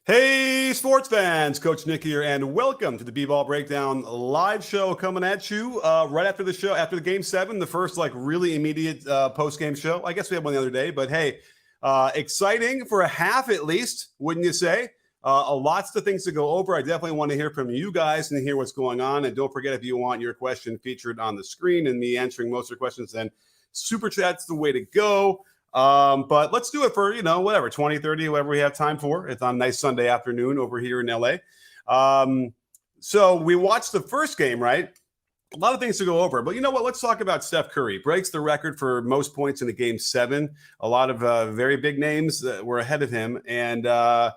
Hey, sports fans, Coach Nick here, and welcome to the B-Ball Breakdown live show coming at you right after the show, after the Game 7, the first really immediate post-game show. I guess we had one the other day, but hey, exciting for a half at least, wouldn't you say? Lots of things to go over. I definitely want to hear from you guys and hear what's going on. And don't forget, if you want your question featured on the screen and me answering most of your questions, then Super Chat's the way to go. But let's do it for, 20, 30, whatever we have time for. It's on a nice Sunday afternoon over here in LA. So we watched the first game, right? A lot of things to go over, but you know what? Let's talk about Steph Curry. Breaks the record for most points in a Game 7. A lot of very big names were ahead of him. And, I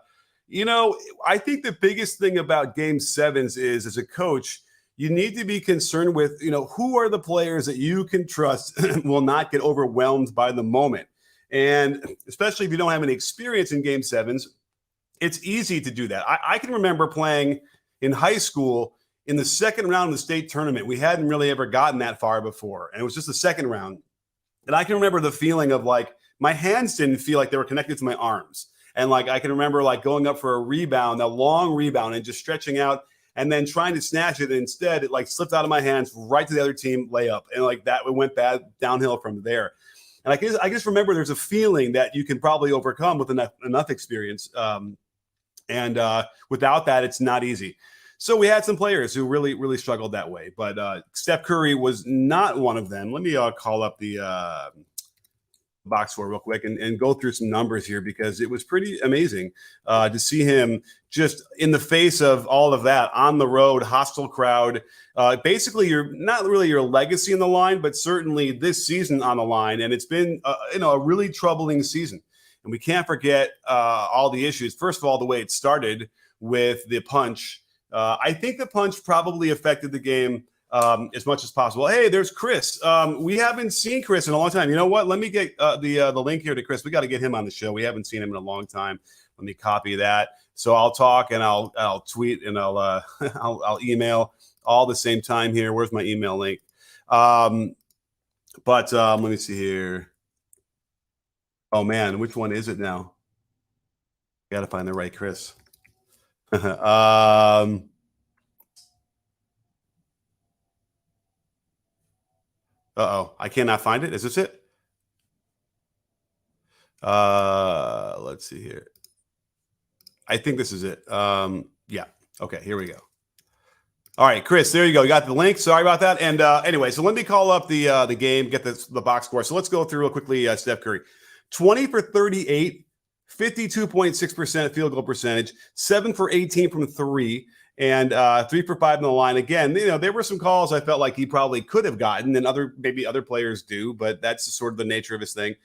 think the biggest thing about Game 7s is, as a coach, you need to be concerned with, who are the players that you can trust will not get overwhelmed by the moment. And especially if you don't have any experience in Game 7s, it's easy to do that. I can remember playing in high school in the second round of the state tournament. We hadn't really ever gotten that far before, and it was just the second round. And I can remember the feeling of my hands didn't feel like they were connected to my arms. And I can remember going up for a rebound, a long rebound, and just stretching out and then trying to snatch it. And instead, it slipped out of my hands right to the other team layup. And that it went downhill from there. And I just remember there's a feeling that you can probably overcome with enough experience. And without that, it's not easy. So we had some players who really, really struggled that way. But Steph Curry was not one of them. Let me call up the box score real quick and go through some numbers here, because it was pretty amazing to see him just in the face of all of that, on the road, hostile crowd. Basically, you're not really your legacy in the line, but certainly this season on the line. And it's been a really troubling season. And we can't forget all the issues. First of all, the way it started with the punch. I think the punch probably affected the game as much as possible. Hey, there's Chris. We haven't seen Chris in a long time. You know what? Let me get the link here to Chris. We got to get him on the show. We haven't seen him in a long time. Let me copy that. So I'll talk and I'll tweet and I'll I'll email all the same time here. Where's my email link? But let me see here. Oh man, which one is it now? Got to find the right Chris. Uh-oh, I cannot find it. Is this it? Let's see here. I think this is it. Yeah. Okay, here we go. All right, Chris, there you go. You got the link. Sorry about that. And anyway, so let me call up the game, get the box score. So let's go through real quickly. Steph Curry, 20 for 38, 52.6% field goal percentage, 7 for 18 from 3. And 3 for 5 in the line. Again, there were some calls I felt like he probably could have gotten, and maybe other players do, but that's sort of the nature of his thing.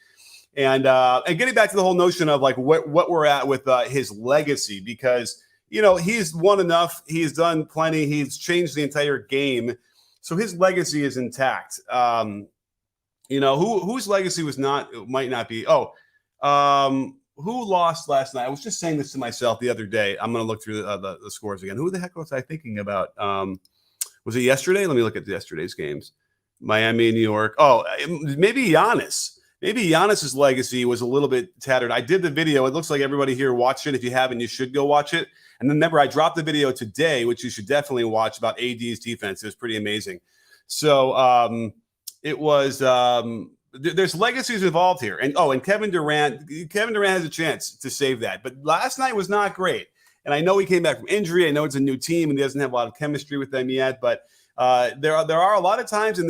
And getting back to the whole notion of what we're at with his legacy, because he's won enough, he's done plenty, he's changed the entire game, so his legacy is intact. Whose legacy might not be. Who lost last night? I was just saying this to myself the other day. I'm going to look through the scores again. Who the heck was I thinking about? Was it yesterday? Let me look at yesterday's games. Miami, New York. Oh, maybe Giannis. Maybe Giannis's legacy was a little bit tattered. I did the video. It looks like everybody here watched it. If you haven't, you should go watch it. And then remember, I dropped the video today, which you should definitely watch, about AD's defense. It was pretty amazing. So it was there's legacies involved here. And Kevin Durant has a chance to save that. But last night was not great. And I know he came back from injury. I know it's a new team and he doesn't have a lot of chemistry with them yet. But there are a lot of times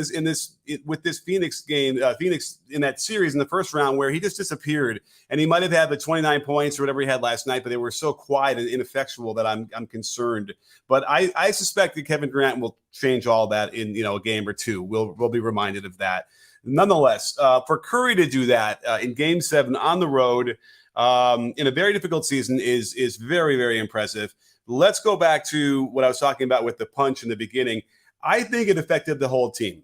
with this Phoenix game, Phoenix in that series in the first round, where he just disappeared. And he might have had the 29 points or whatever he had last night, but they were so quiet and ineffectual that I'm concerned. But I suspect that Kevin Durant will change all that in a game or two. We'll be reminded of that. Nonetheless, for Curry to do that in Game 7 on the road in a very difficult season is very, very impressive. Let's go back to what I was talking about with the punch in the beginning. I think it affected the whole team.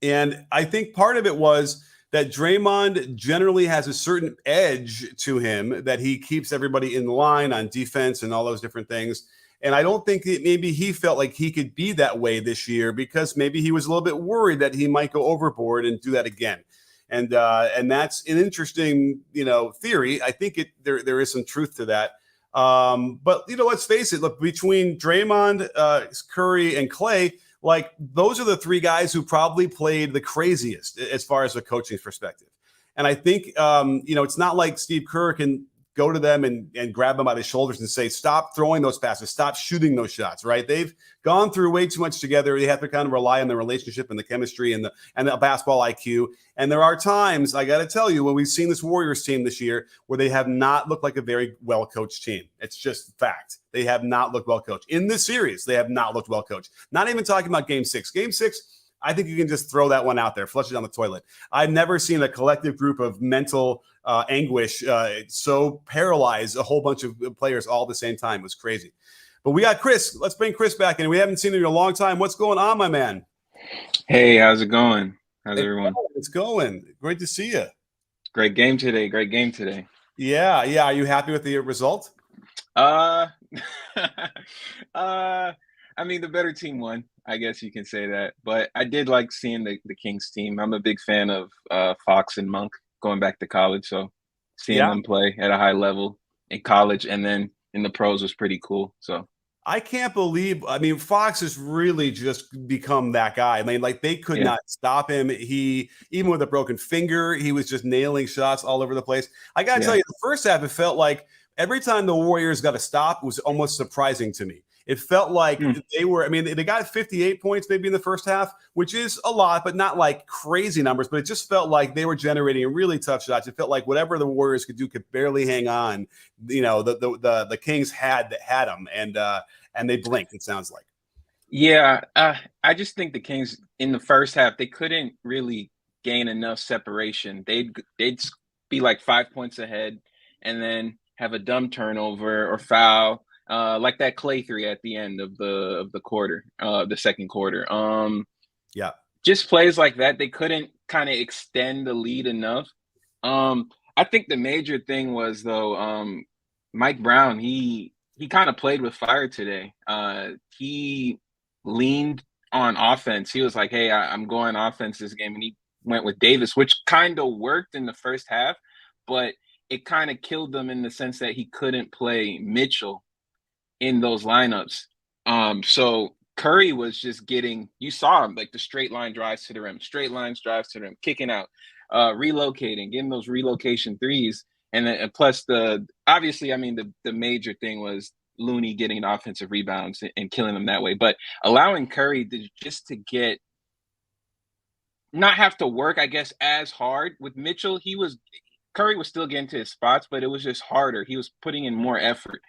And I think part of it was that Draymond generally has a certain edge to him, that he keeps everybody in line on defense and all those different things. And I don't think that maybe he felt like he could be that way this year, because maybe he was a little bit worried that he might go overboard and do that again. And that's an interesting, theory. I think there is some truth to that. But let's face it. Look, between Draymond, Curry, and Clay, like those are the three guys who probably played the craziest as far as a coaching perspective. And I think it's not like Steve Kerr can go to them and grab them by the shoulders and say, stop throwing those passes, stop shooting those shots, right? They've gone through way too much together. They have to kind of rely on the relationship and the chemistry and the basketball IQ. And there are times, I got to tell you, when we've seen this Warriors team this year where they have not looked like a very well-coached team. It's just fact. They have not looked well-coached. In this series, they have not looked well-coached. Not even talking about Game 6. Game 6, I think you can just throw that one out there, flush it down the toilet. I've never seen a collective group of mental anguish so paralyze a whole bunch of players all at the same time. It was crazy. But we got Chris. Let's bring Chris back in. We haven't seen him in a long time. What's going on, my man? Hey, how's it going? How's everyone? It's going. Great to see you. Great game today. Yeah. Are you happy with the result? I mean, the better team won. I guess you can say that. But I did like seeing the Kings team. I'm a big fan of Fox and Monk going back to college. So seeing them play at a high level in college and then in the pros was pretty cool. So I can't believe, Fox has really just become that guy. I mean, like they could not stop him. He, even with a broken finger, he was just nailing shots all over the place. I got to tell you, the first half, it felt like every time the Warriors got a stop, it was almost surprising to me. It felt like they got 58 points maybe in the first half, which is a lot, but not like crazy numbers. But it just felt like they were generating really tough shots. It felt like whatever the Warriors could do could barely hang on. The Kings had them, and they blinked, it sounds like. Yeah, I just think the Kings in the first half, they couldn't really gain enough separation. They'd be like 5 points ahead and then have a dumb turnover or foul. Like that Clay 3 at the end of the quarter, the second quarter. Just plays like that. They couldn't kind of extend the lead enough. I think the major thing was though, Mike Brown, he kind of played with fire today. He leaned on offense. He was like, hey, I'm going offense this game. And he went with Davis, which kind of worked in the first half, but it kind of killed them in the sense that he couldn't play Mitchell in those lineups. So Curry was just getting, you saw him, like the straight line drives to the rim, kicking out, relocating, getting those relocation threes. And then plus the major thing was Looney getting offensive rebounds and killing them that way. But allowing Curry to not have to work, I guess, as hard with Mitchell. Curry was still getting to his spots, but it was just harder. He was putting in more effort.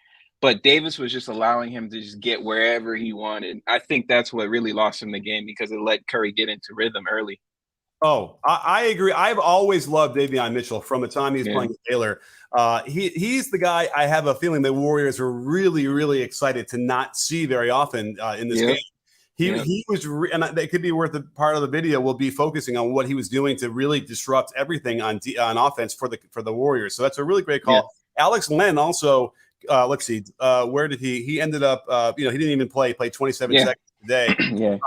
But Davis was just allowing him to just get wherever he wanted. I think that's what really lost him the game because it let Curry get into rhythm early. Oh, I agree. I've always loved Davion Mitchell from the time he was playing with Taylor. He's the guy I have a feeling the Warriors are really, really excited to not see very often in this game. He was, and it could be worth a part of the video. We'll be focusing on what he was doing to really disrupt everything on offense for the Warriors. So that's a really great call. Yeah. Alex Len also. Let's see. Where did he ended up? He didn't even play. He played 27 seconds today.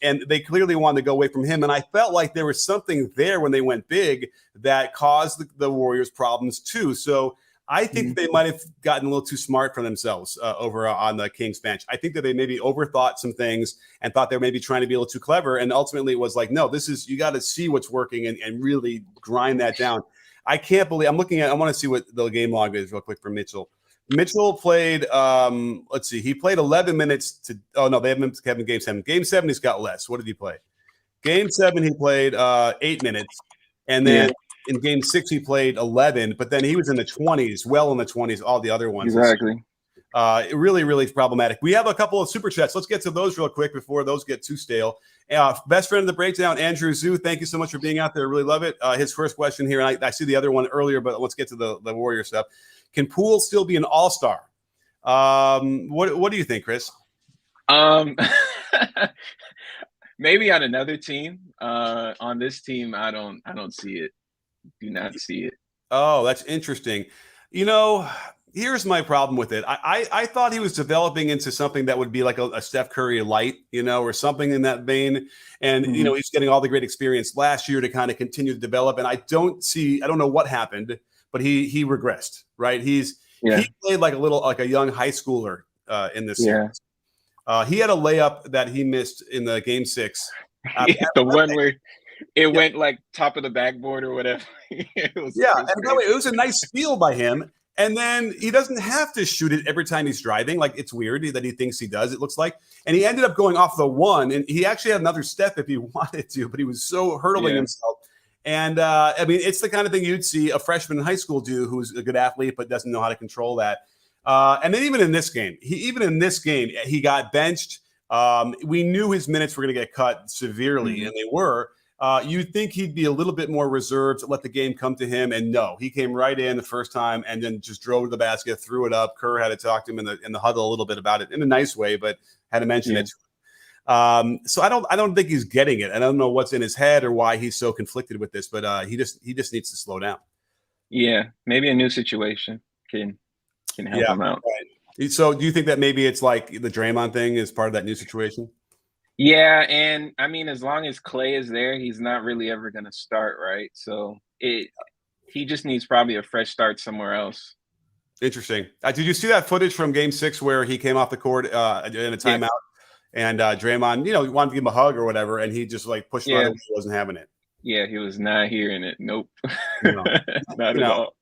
And they clearly wanted to go away from him. And I felt like there was something there when they went big that caused the Warriors problems too. So I think they might have gotten a little too smart for themselves over on the Kings bench. I think that they maybe overthought some things and thought they were maybe trying to be a little too clever. And ultimately it was like, no, you got to see what's working and really grind that down. I can't believe I want to see what the game log is real quick for Mitchell. Mitchell played, he played 11 minutes they haven't Kevin Game 7. Game 7, he's got less. What did he play? Game 7, he played 8 minutes. And then in Game 6, he played 11, but then he was in the 20s, well in the 20s, all the other ones. Exactly. Really, really problematic. We have a couple of super chats. Let's get to those real quick before those get too stale. Best friend of the breakdown, Andrew Zhu. Thank you so much for being out there. Really love it. His first question here, and I see the other one earlier, but let's get to the Warrior stuff. Can Poole still be an all-star? What do you think, Chris? Maybe on another team. On this team, I don't see it. Do not see it. Oh, that's interesting. Here's my problem with it. I thought he was developing into something that would be like a Steph Curry light, or something in that vein. And, he's getting all the great experience last year to kind of continue to develop. And I don't know what happened, but he regressed, right? He's Yeah. He played like a young high schooler in this Yeah. series. He had a layup that he missed in the game 6. The one where it went like top of the backboard or whatever. It was Yeah, and by the way, crazy. it was a nice steal by him. And then he doesn't have to shoot it every time he's driving. Like, it's weird that he thinks he does, it looks like. And he ended up going off the one, and he actually had another step if he wanted to, but he was so hurdling himself. And I mean, it's the kind of thing you'd see a freshman in high school do who's a good athlete but doesn't know how to control that. And then even in this game, he got benched. We knew his minutes were going to get cut severely, and they were. You'd think he'd be a little bit more reserved, let the game come to him, and no, he came right in the first time and then just drove to the basket, threw it up. Kerr had to talk to him in the huddle a little bit about it in a nice way, but had to mention it. So I don't think he's getting it. I don't know what's in his head or why he's so conflicted with this, but he just needs to slow down. Yeah, maybe a new situation can help him out. Right. So do you think that maybe it's like the Draymond thing is part of that new situation? Yeah, and I mean, as long as Clay is there, he's not really ever going to start, right? So he just needs probably a fresh start somewhere else. Interesting. Did you see that footage from Game 6 where he came off the court in a timeout, and Draymond, wanted to give him a hug or whatever, and he just like pushed right away. He wasn't having it. Yeah, he was not hearing it. Nope, not at all.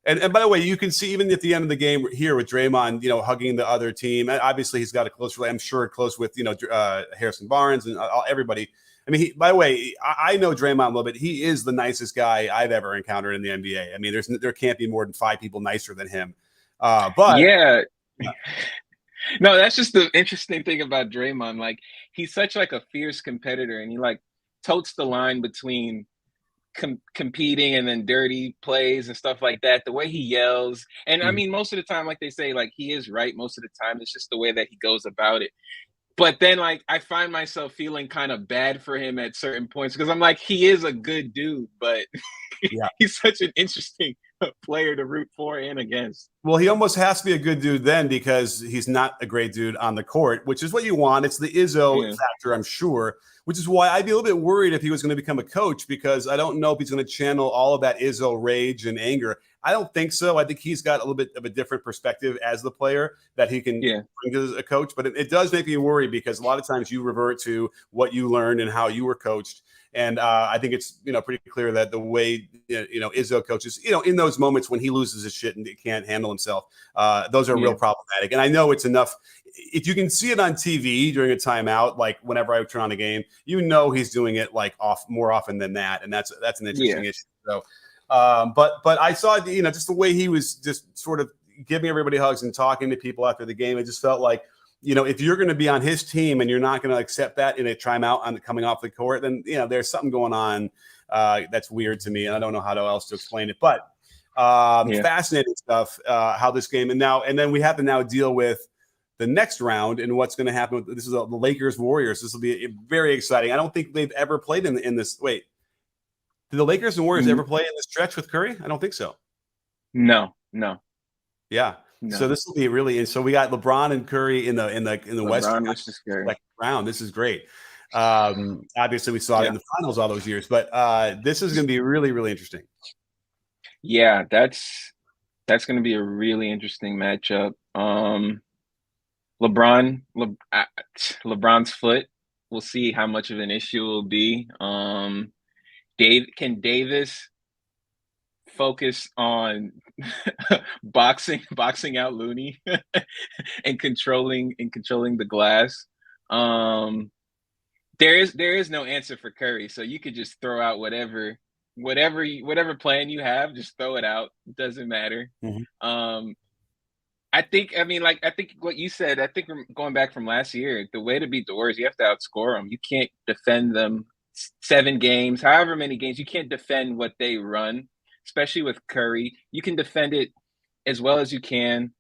And by the way, you can see even at the end of the game here with Draymond, hugging the other team. Obviously, he's got a close relationship. I'm sure close with Harrison Barnes and everybody. I mean, by the way, I know Draymond a little bit. He is the nicest guy I've ever encountered in the NBA. I mean, there can't be more than 5 people nicer than him. But no, that's just the interesting thing about Draymond. Like, he's such like a fierce competitor, and he like totes the line between competing and then dirty plays and stuff like that. The way he yells, and I mean, most of the time, like they say, like he is right most of the time. It's just the way that he goes about it. But then, like, I find myself feeling kind of bad for him at certain points because I'm like, he is a good dude, but he's such an interesting player to root for and against. Well, he almost has to be a good dude then because he's not a great dude on the court, which is what you want. It's the Izzo factor, I'm sure, which is why I'd be a little bit worried if he was going to become a coach because I don't know if he's going to channel all of that Izzo rage and anger. I don't think so. I think he's got a little bit of a different perspective as the player that he can bring to a coach. But it does make me worry because a lot of times you revert to what you learned and how you were coached. And I think it's pretty clear that the way Izzo coaches, in those moments when he loses his shit and can't handle himself, those are real problematic. And I know it's enough. If you can see it on TV during a timeout, like whenever I turn on a game, he's doing it like more often than that, and that's an interesting issue. So, but I saw just the way he was just sort of giving everybody hugs and talking to people after the game. It just felt like, if you're going to be on his team and you're not going to accept that in a timeout coming off the court, then there's something going on that's weird to me, and I don't know how else to explain it. But fascinating stuff. How this game and then we have to now deal with the next round and what's going to happen. This is the Lakers Warriors. This will be very exciting. I don't think they've ever played in this. Wait, did the Lakers and Warriors ever play in this stretch with Curry? I don't think so. No. Yeah. No. So this will be really. And so we got LeBron and Curry in the West round. This is great. Obviously, we saw it in the finals all those years, but this is going to be really, really interesting. Yeah, that's going to be a really interesting matchup. LeBron's foot. We'll see how much of an issue it will be. Can Davis focus on boxing out Looney and controlling the glass? There is no answer for Curry, so you could just throw out whatever plan you have, just throw it out. It doesn't matter. I think what you said, I think going back from last year, the way to beat the Warriors, you have to outscore them. You can't defend them 7 games, however many games. You can't defend what they run, especially with Curry. You can defend it as well as you can.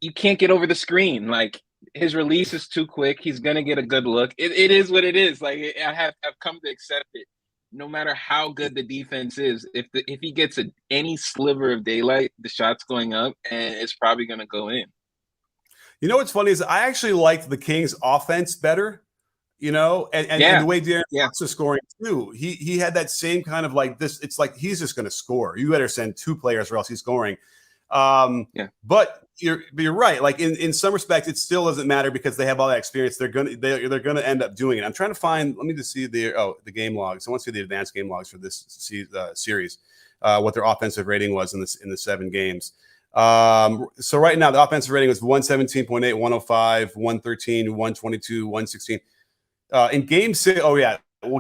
You can't get over the screen. Like, his release is too quick. He's going to get a good look. It is what it is. Like, I've come to accept it. No matter how good the defense is, if he gets any sliver of daylight, the shot's going up, and it's probably going to go in. What's funny is I actually liked the Kings' offense better, and the way De'Aaron Fox is scoring too. He had that same kind of like this. It's like he's just going to score. You better send 2 players or else he's scoring. But you're right. Like in some respects, it still doesn't matter because they have all that experience. They're gonna end up doing it. I'm trying to find. Let me just see the game logs. I want to see the advanced game logs for this series. What their offensive rating was in the 7 games. So right now the offensive rating was 117.8, 105, 113, 122, 116. In game 6,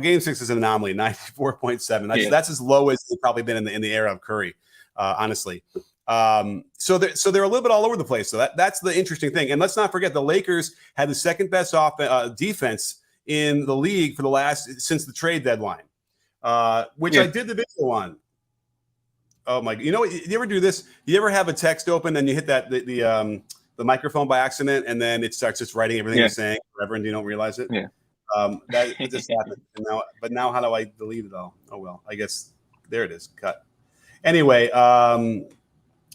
game 6 is an anomaly, 94.7. That's as low as they've probably been in the era of Curry, honestly. So they're a little bit all over the place. So that's the interesting thing. And let's not forget the Lakers had the second best defense in the league since the trade deadline, which I did the video on. Oh my! You know what? You ever do this? You ever have a text open and you hit the microphone by accident, and then it starts just writing everything you're saying forever, and you don't realize it? Yeah. That it just happened. But now how do I delete it all? Oh well, I guess there it is. Cut. Anyway,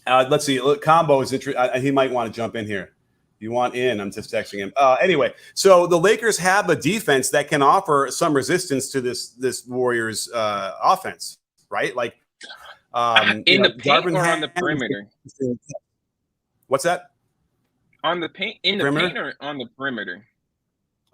let's see. Look, Combo is interesting. He might want to jump in here. You want in? I'm just texting him. Anyway, so the Lakers have a defense that can offer some resistance to this Warriors offense, right? Like. In the paint or on the perimeter? What's that? On the paint, in the paint or on the perimeter?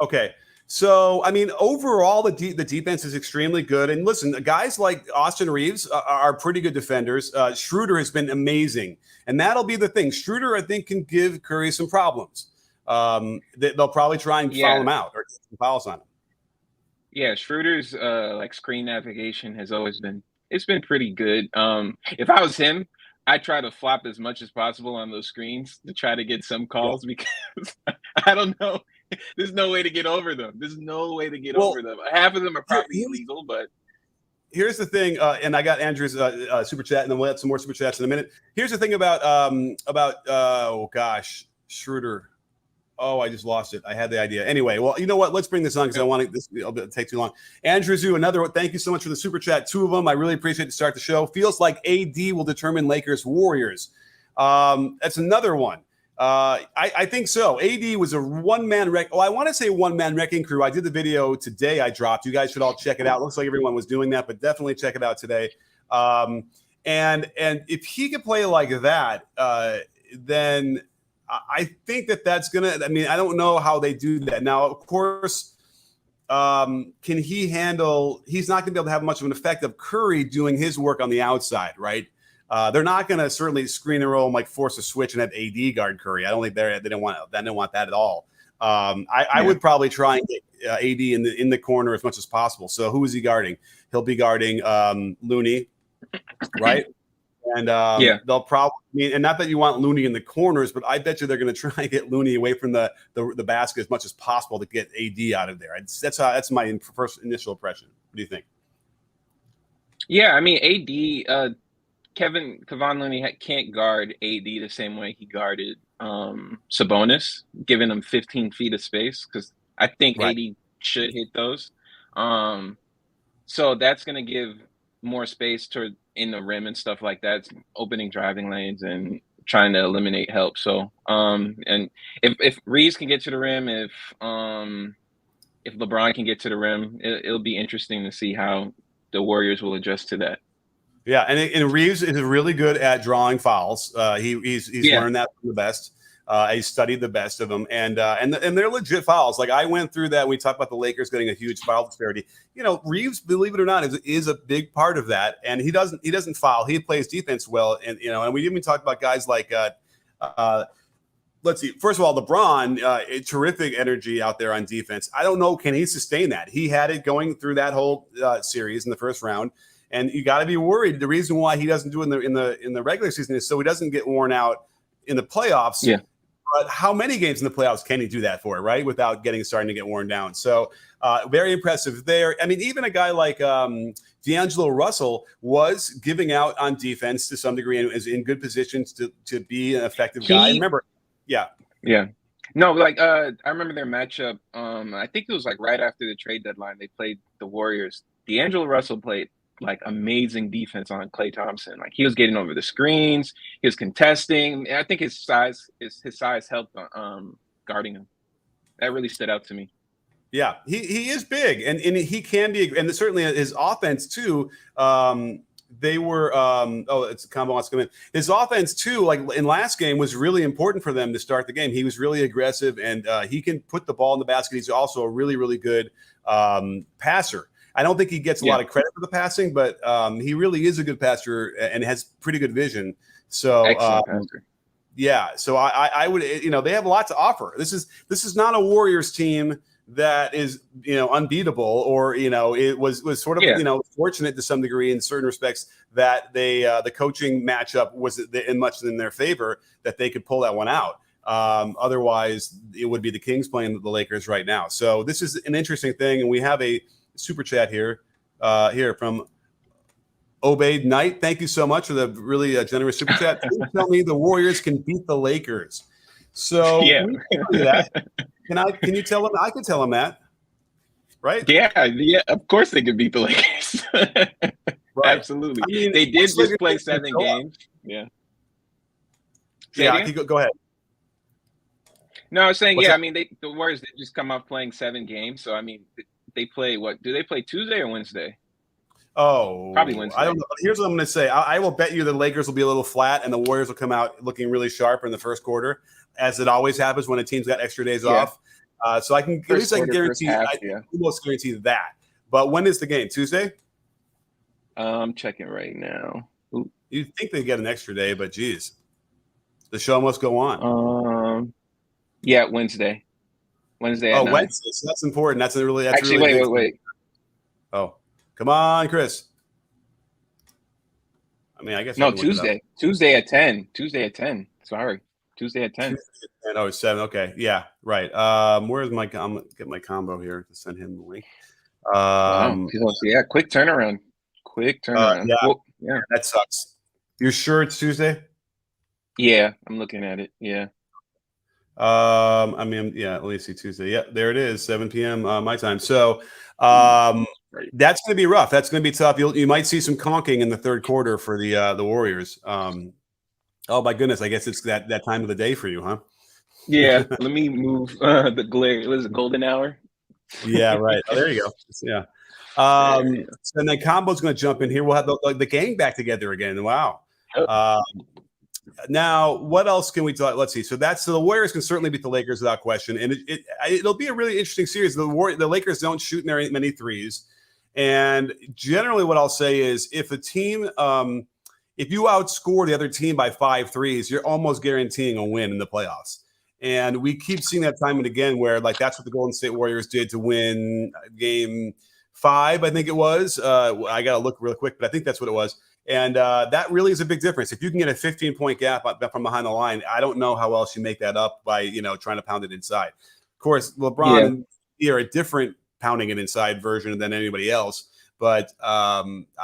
Okay. So, I mean, overall, the defense is extremely good. And listen, guys like Austin Reeves are pretty good defenders. Schroeder has been amazing. And that'll be the thing. Schroeder, I think, can give Curry some problems. They'll probably try and foul him out or get some fouls on him. Yeah, Schroeder's like screen navigation has always been pretty good. If I was him, I'd try to flop as much as possible on those screens to try to get some calls because I don't know. There's no way to get over them. Over them. Half of them are probably illegal, but here's the thing, and I got Andrew's super chat, and then we'll have some more super chats in a minute. Here's the thing about Schroeder. Oh, I just lost it. I had the idea. Anyway, well, you know what? Let's bring this on because I want to. It'll take too long. Andrew Zoo, another one. Thank you so much for the super chat. 2 of them. I really appreciate to start the show. Feels like AD will determine Lakers Warriors. That's another one. I think so. AD was a one-man wreck. Oh, I want to say one-man wrecking crew. I did the video today. I dropped. You guys should all check it out. Looks like everyone was doing that, but definitely check it out today. And if he could play like that, then I think that's going to – I mean, I don't know how they do that. Now, of course, can he handle – he's not going to be able to have much of an effect of Curry doing his work on the outside, right? They're not going to certainly screen and roll and like force a switch and have AD guard Curry. I don't think they didn't want that at all. I would probably try and get AD in the corner as much as possible. So who is he guarding? He'll be guarding Looney, right? And they'll probably and not that you want Looney in the corners, but I bet you they're going to try and get Looney away from the basket as much as possible to get AD out of there. That's my first initial impression. What do you think? Yeah, I mean AD. Kevon Looney can't guard AD the same way he guarded Sabonis, giving him 15 feet of space because I think AD should hit those. So that's going to give more space in the rim and stuff like that, opening driving lanes and trying to eliminate help. So and if Reeves can get to the rim, if LeBron can get to the rim, it'll be interesting to see how the Warriors will adjust to that. Yeah, and Reeves is really good at drawing fouls. He's learned that from the best. He studied the best of them, and they're legit fouls. Like I went through that. We talked about the Lakers getting a huge foul disparity. You know, Reeves, believe it or not, is a big part of that. And he doesn't foul. He plays defense well. And and we even talked about guys like let's see. First of all, LeBron, terrific energy out there on defense. I don't know, can he sustain that? He had it going through that whole series in the first round. And you got to be worried. The reason why he doesn't do it in the regular season is so he doesn't get worn out in the playoffs. Yeah. But how many games in the playoffs can he do that for, right? Without starting to get worn down. So very impressive there. I mean, even a guy like D'Angelo Russell was giving out on defense to some degree and is in good positions to be an effective guy. Remember, yeah. No, like I remember their matchup. I think it was like right after the trade deadline. They played the Warriors. D'Angelo Russell played like amazing defense on Klay Thompson. Like he was getting over the screens, he was contesting. And I think his size helped guarding him. That really stood out to me. Yeah, he is big and he can be, and certainly his offense too. they were it's a combo wants to come in. His offense too, like in last game, was really important for them to start the game. He was really aggressive, and he can put the ball in the basket. He's also a really, really good passer. I don't think he gets a lot of credit for the passing, but he really is a good passer and has pretty good vision. So excellent passer. Yeah, so I would, they have a lot to offer. This is not a Warriors team that is, unbeatable, or, it was sort of, fortunate to some degree in certain respects that the coaching matchup was in much in their favor, that they could pull that one out. Otherwise, it would be the Kings playing the Lakers right now. So this is an interesting thing, and we have a super chat here from Obaid Knight. Thank you so much for the really generous super chat. Please tell me the Warriors can beat the Lakers. So yeah, can you tell me that? Can you tell him? I can tell him that, right? Yeah. Of course they could beat the Lakers. Right. Absolutely. I mean, they did just play 7 games. Yeah. Go ahead. No, I was saying, I mean, the Warriors did just come off playing 7 games. So I mean, they play what? Do they play Tuesday or Wednesday? Oh, probably Wednesday. I don't know. Here's what I'm going to say. I will bet you the Lakers will be a little flat, and the Warriors will come out looking really sharp in the first quarter, as it always happens when a team's got extra days off. So I can almost guarantee that. But when is the game? Tuesday? I'm checking right now. Ooh. You'd think they get an extra day, but geez, the show must go on. Wednesday. Wednesday. At 9. Wednesday. So that's important. That's actually really wait. Oh, come on, Chris. I mean, I guess no, Tuesday. Tuesday at 10. Tuesday at 10. Sorry. Tuesday at 10. Oh, it's 7. Okay. Yeah, right. Where's I'm gonna get my combo here to send him the link. Wow. Quick turnaround. Yeah, that sucks. You're sure it's Tuesday? Yeah, I'm looking at it. Yeah. Let me see, Tuesday. Yeah, there it is, 7 p.m. My time. So that's going to be rough. That's going to be tough. You might see some conking in the third quarter for the Warriors. Oh my goodness, I guess it's that time of the day for you, huh? Yeah. Let me move the glare. Was it golden hour? Yeah, right. Oh, there you go. Yeah. So then Combo's going to jump in here. We'll have the gang back together again. Wow. Now, what else can we talk? Let's see. So the Warriors can certainly beat the Lakers without question, and it'll be a really interesting series. The Lakers don't shoot in many threes, and generally, what I'll say is if a team, if you outscore the other team by 5 threes, you're almost guaranteeing a win in the playoffs. And we keep seeing that time and again, where that's what the Golden State Warriors did to win Game 5, I think it was. I got to look real quick, but I think that's what it was. And that really is a big difference. If you can get a 15-point gap from behind the line, I don't know how else you make that up by trying to pound it inside. Of course, LeBron and he are a different pounding it inside version than anybody else. But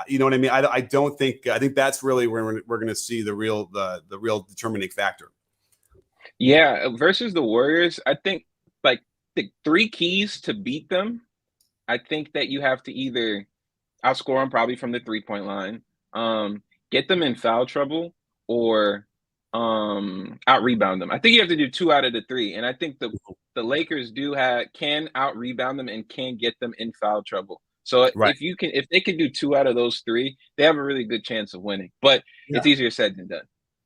you know what I mean. I think that's really where we're going to see the real determining factor. Yeah, versus the Warriors, I think the 3 keys to beat them. I think that you have to either outscore them probably from the 3-point line. Get them in foul trouble, or out rebound them. I think you have to do 2 out of the 3, and I think the Lakers can out rebound them and can get them in foul trouble. So if they can do 2 out of those 3, they have a really good chance of winning. But it's easier said than done.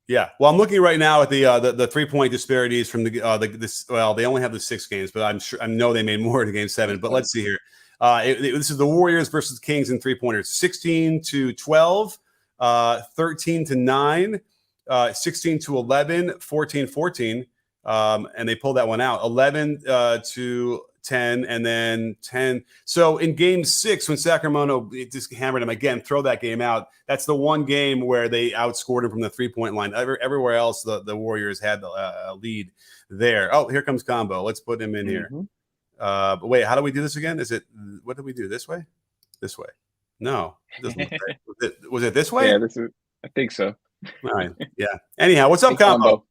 Yeah. Well, I'm looking right now at the 3-point disparities from they only have the 6 games, but I know they made more in Game 7. But let's see here. This is the Warriors versus Kings in 3-pointers: 16-12, 13-9, 16-11, 14-14, and they pulled that one out. 11-10, and then 10. So in Game 6, when Sacramento just hammered them again, throw that game out. That's the one game where they outscored them from the 3-point line. Everywhere else, the Warriors had a lead there. Oh, here comes Combo. Let's put him in here. But wait, how do we do this again? What did we do? This way? This way? No, it doesn't look right. Was it this way? Yeah, I think so. All right. Yeah. Anyhow, what's up, Combo?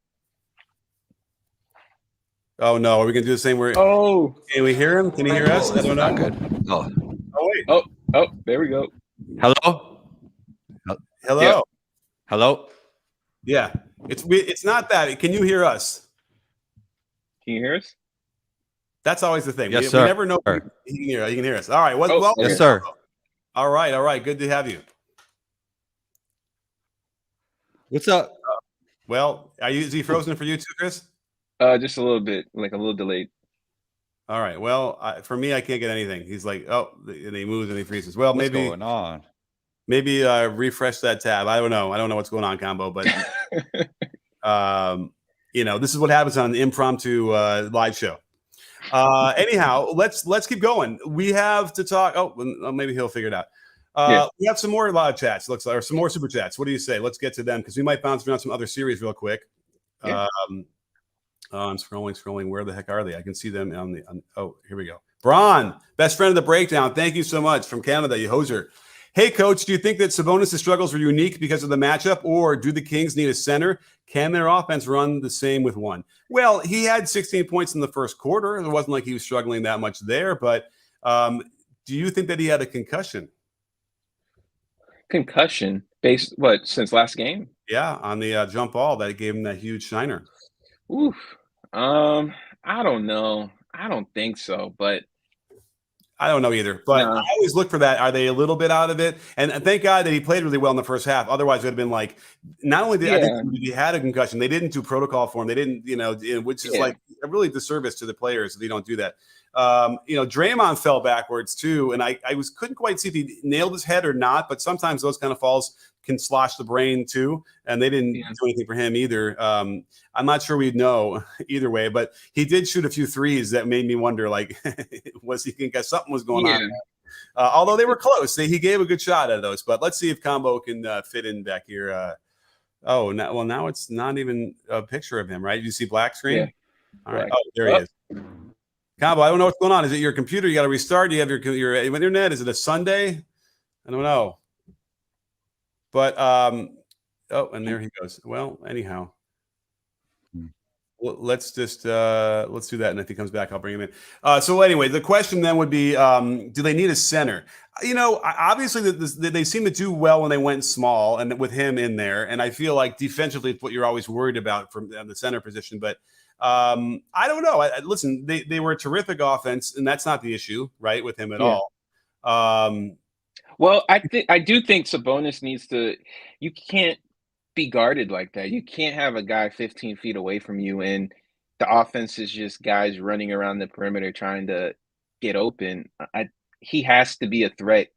Oh no, are we gonna do the same? Can we hear him? Can he hear us? I don't know. Not good. Oh wait. Oh, there we go. Hello. Hello. Hello. Yeah. It's not that. Can you hear us? Can you hear us? That's always the thing. Yes, sir. We never know if he can hear us. All right. Yes, sir. All right. Good to have you. What's up? Well, is he frozen for you too, Chris? Just a little bit, like a little delayed. All right. Well, for me, I can't get anything. He's like, oh, and he moves and he freezes. Well, What's going on? Maybe refresh that tab. I don't know. I don't know what's going on, Combo, but this is what happens on an impromptu live show. Anyhow, let's keep going. We have to talk. Oh, well, maybe he'll figure it out. We have some more live chats. Looks like, or some more super chats. What do you say? Let's get to them because we might bounce around some other series real quick. Yeah. I'm scrolling. Where the heck are they? I can see them oh, here we go. Braun, best friend of the breakdown. Thank you so much from Canada, you hoser. Hey, coach, do you think that Sabonis' struggles were unique because of the matchup, or do the Kings need a center? Can their offense run the same with one? Well, he had 16 points in the first quarter. It wasn't like he was struggling that much there, but do you think that he had a concussion? Concussion based since last game? Yeah, on the jump ball that gave him that huge shiner. Oof. I don't know. I don't think so, but I don't know either, but no. I always look for that. Are they a little bit out of it? And thank God that he played really well in the first half. Otherwise, it would have been like, not only did I think he had a concussion, they didn't do protocol for him. They didn't, which is like a really disservice to the players if they don't do that. Draymond fell backwards too, and I couldn't quite see if he nailed his head or not. But sometimes those kind of falls can slosh the brain too, and they didn't do anything for him either. I'm not sure we'd know either way, but he did shoot a few threes that made me wonder, like, was he thinking something was going on? Although they were close, he gave a good shot out of those. But let's see if Combo can fit in back here. Now it's not even a picture of him, right? You see black screen? Yeah. All right. Oh, there he is. Combo, I don't know what's going on. Is it your computer? You got to restart? Do you have your internet? Is it a Sunday? I don't know. But and there he goes. Well, anyhow, let's just let's do that, and if he comes back, I'll bring him in. So anyway, the question then would be, do they need a center? Obviously, they seem to do well when they went small, and with him in there, and I feel like defensively, it's what you're always worried about from the center position, but. I don't know. Listen, they were a terrific offense, and that's not the issue, right, with him at all. Well, I do think Sabonis needs to. You can't be guarded like that. You can't have a guy 15 feet away from you, and the offense is just guys running around the perimeter trying to get open. He has to be a threat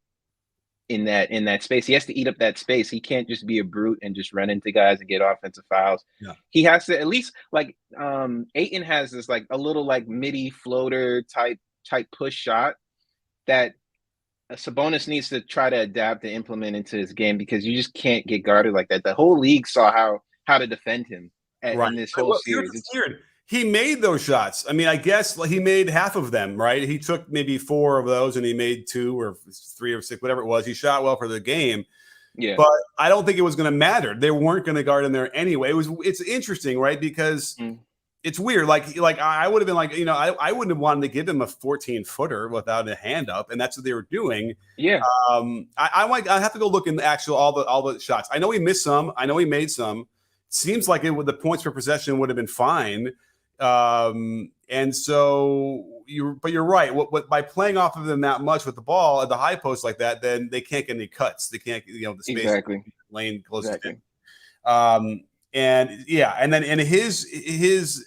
in that space. He has to eat up that space. He can't just be a brute and just run into guys and get offensive fouls. Yeah. He has to at least Ayton has this like a little like midi floater type push shot that Sabonis needs to try to adapt and implement into his game because you just can't get guarded like that. The whole league saw how to defend him in this whole series. It's weird. He made those shots. I mean, I guess he made half of them, right? He took maybe 4 of those and he made 2 or 3 or 6, whatever it was. He shot well for the game. Yeah. But I don't think it was going to matter. They weren't going to guard him there anyway. It's interesting, right? Because it's weird. Like I would have been like, I wouldn't have wanted to give him a 14-footer without a hand up, and that's what they were doing. Yeah. I have to go look in the actual all the shots. I know he missed some. I know he made some. Seems like the points per possession would have been fine. And so you're right. What by playing off of them that much with the ball at the high post like that, then they can't get any cuts. They can't, the space lane close to him. And then his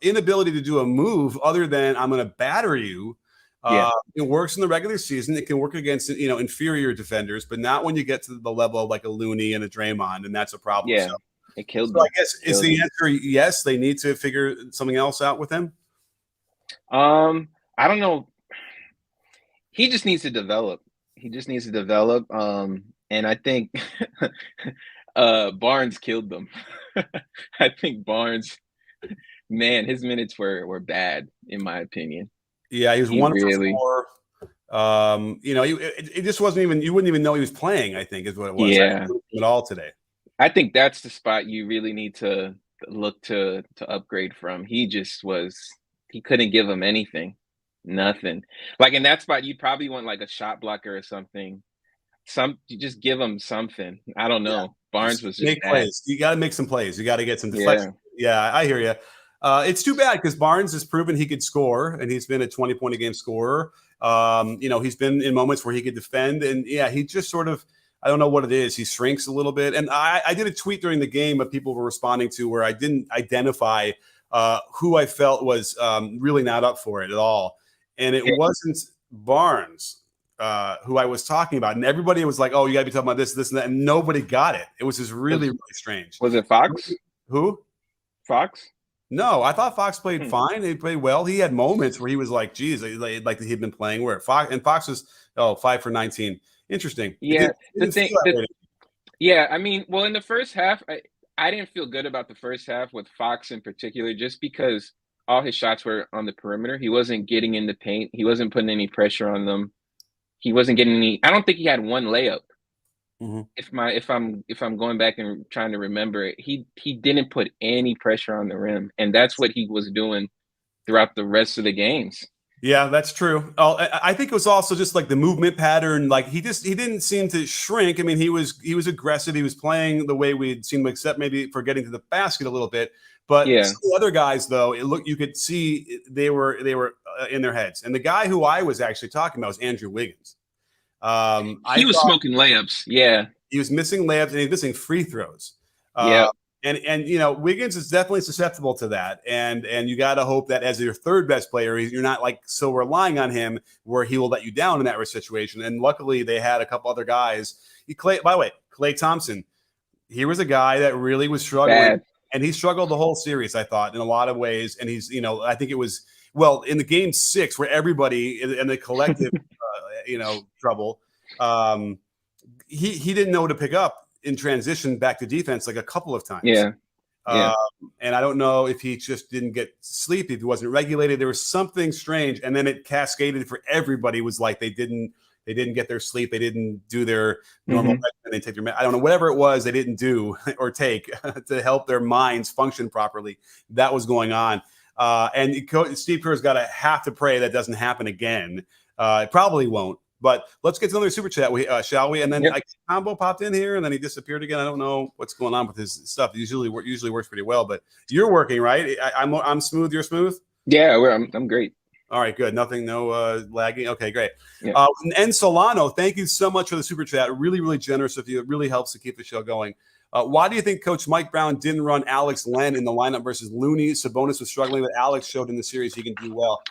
inability to do a move other than I'm going to batter you. It works in the regular season. It can work against inferior defenders, but not when you get to the level of like a Looney and a Draymond, and that's a problem. Yeah. It killed them. I guess is the answer yes? They need to figure something else out with him. I don't know. He just needs to develop. And I think Barnes killed them. I think Barnes, man, his minutes were bad in my opinion. Yeah, he was 1 for 4. It just wasn't even. You wouldn't even know he was playing. I think is what it was. Yeah, at all today. I think that's the spot you really need to look to upgrade from. He couldn't give him anything, nothing. Like in that spot, you'd probably want like a shot blocker or something. You just give him something. I don't know. Yeah. Barnes was just make plays. You got to make some plays. You got to get some deflection. Yeah, I hear you. It's too bad because Barnes has proven he could score, and he's been a 20-point a game scorer. He's been in moments where he could defend, and he just sort of. I don't know what it is. He shrinks a little bit. And I did a tweet during the game that people were responding to where I didn't identify who I felt was really not up for it at all. And it wasn't Barnes who I was talking about. And everybody was like, oh, you got to be talking about this, and that. And nobody got it. It was just really, really strange. Was it Fox? Who? Fox? No, I thought Fox played fine. He played well. He had moments where he was like, geez, like he'd been playing where Fox was 5 for 19. Interesting. Yeah. I mean, well, in the first half, I didn't feel good about the first half with Fox in particular, just because all his shots were on the perimeter. He wasn't getting in the paint. He wasn't putting any pressure on them. He wasn't getting any. I don't think he had one layup. If I'm going back and trying to remember it, he didn't put any pressure on the rim, and that's what he was doing throughout the rest of the games. Yeah, that's true. I think it was also just like the movement pattern. Like he didn't seem to shrink. I mean, he was aggressive. He was playing the way we'd seen him, except maybe for getting to the basket a little bit. But some of the other guys, though, you could see they were in their heads. And the guy who I was actually talking about was Andrew Wiggins. He was smoking layups. Yeah, he was missing layups and he was missing free throws. And Wiggins is definitely susceptible to that. And you got to hope that as your third best player, you're not like so relying on him where he will let you down in that situation. And luckily, they had a couple other guys. By the way, Klay Thompson, he was a guy that really was struggling, and he struggled the whole series, I thought, in a lot of ways. And he's, I think it was in the game 6 where everybody in the collective, trouble. He didn't know to pick up in transition back to defense like a couple of times. And I don't know if he just didn't get sleep, if he wasn't regulated. There was something strange, and then it cascaded for everybody. It was like they didn't get their sleep, they didn't do their normal regimen, they take their, I don't know, whatever it was they didn't do or take to help their minds function properly. That was going on. And Steve Kerr's got to have to pray that doesn't happen again. It probably won't. But let's get to another super chat, shall we? And then Combo popped in here, and then he disappeared again. I don't know what's going on with his stuff. It usually works pretty well, but you're working, right? I'm smooth. You're smooth. Yeah, I'm great. All right, good. Nothing, no lagging. Okay, great. Yeah. And Solano, thank you so much for the super chat. Really, really generous of you. It really helps to keep the show going. Why do you think Coach Mike Brown didn't run Alex Len in the lineup versus Looney? Sabonis was struggling, but Alex showed in the series he can do well.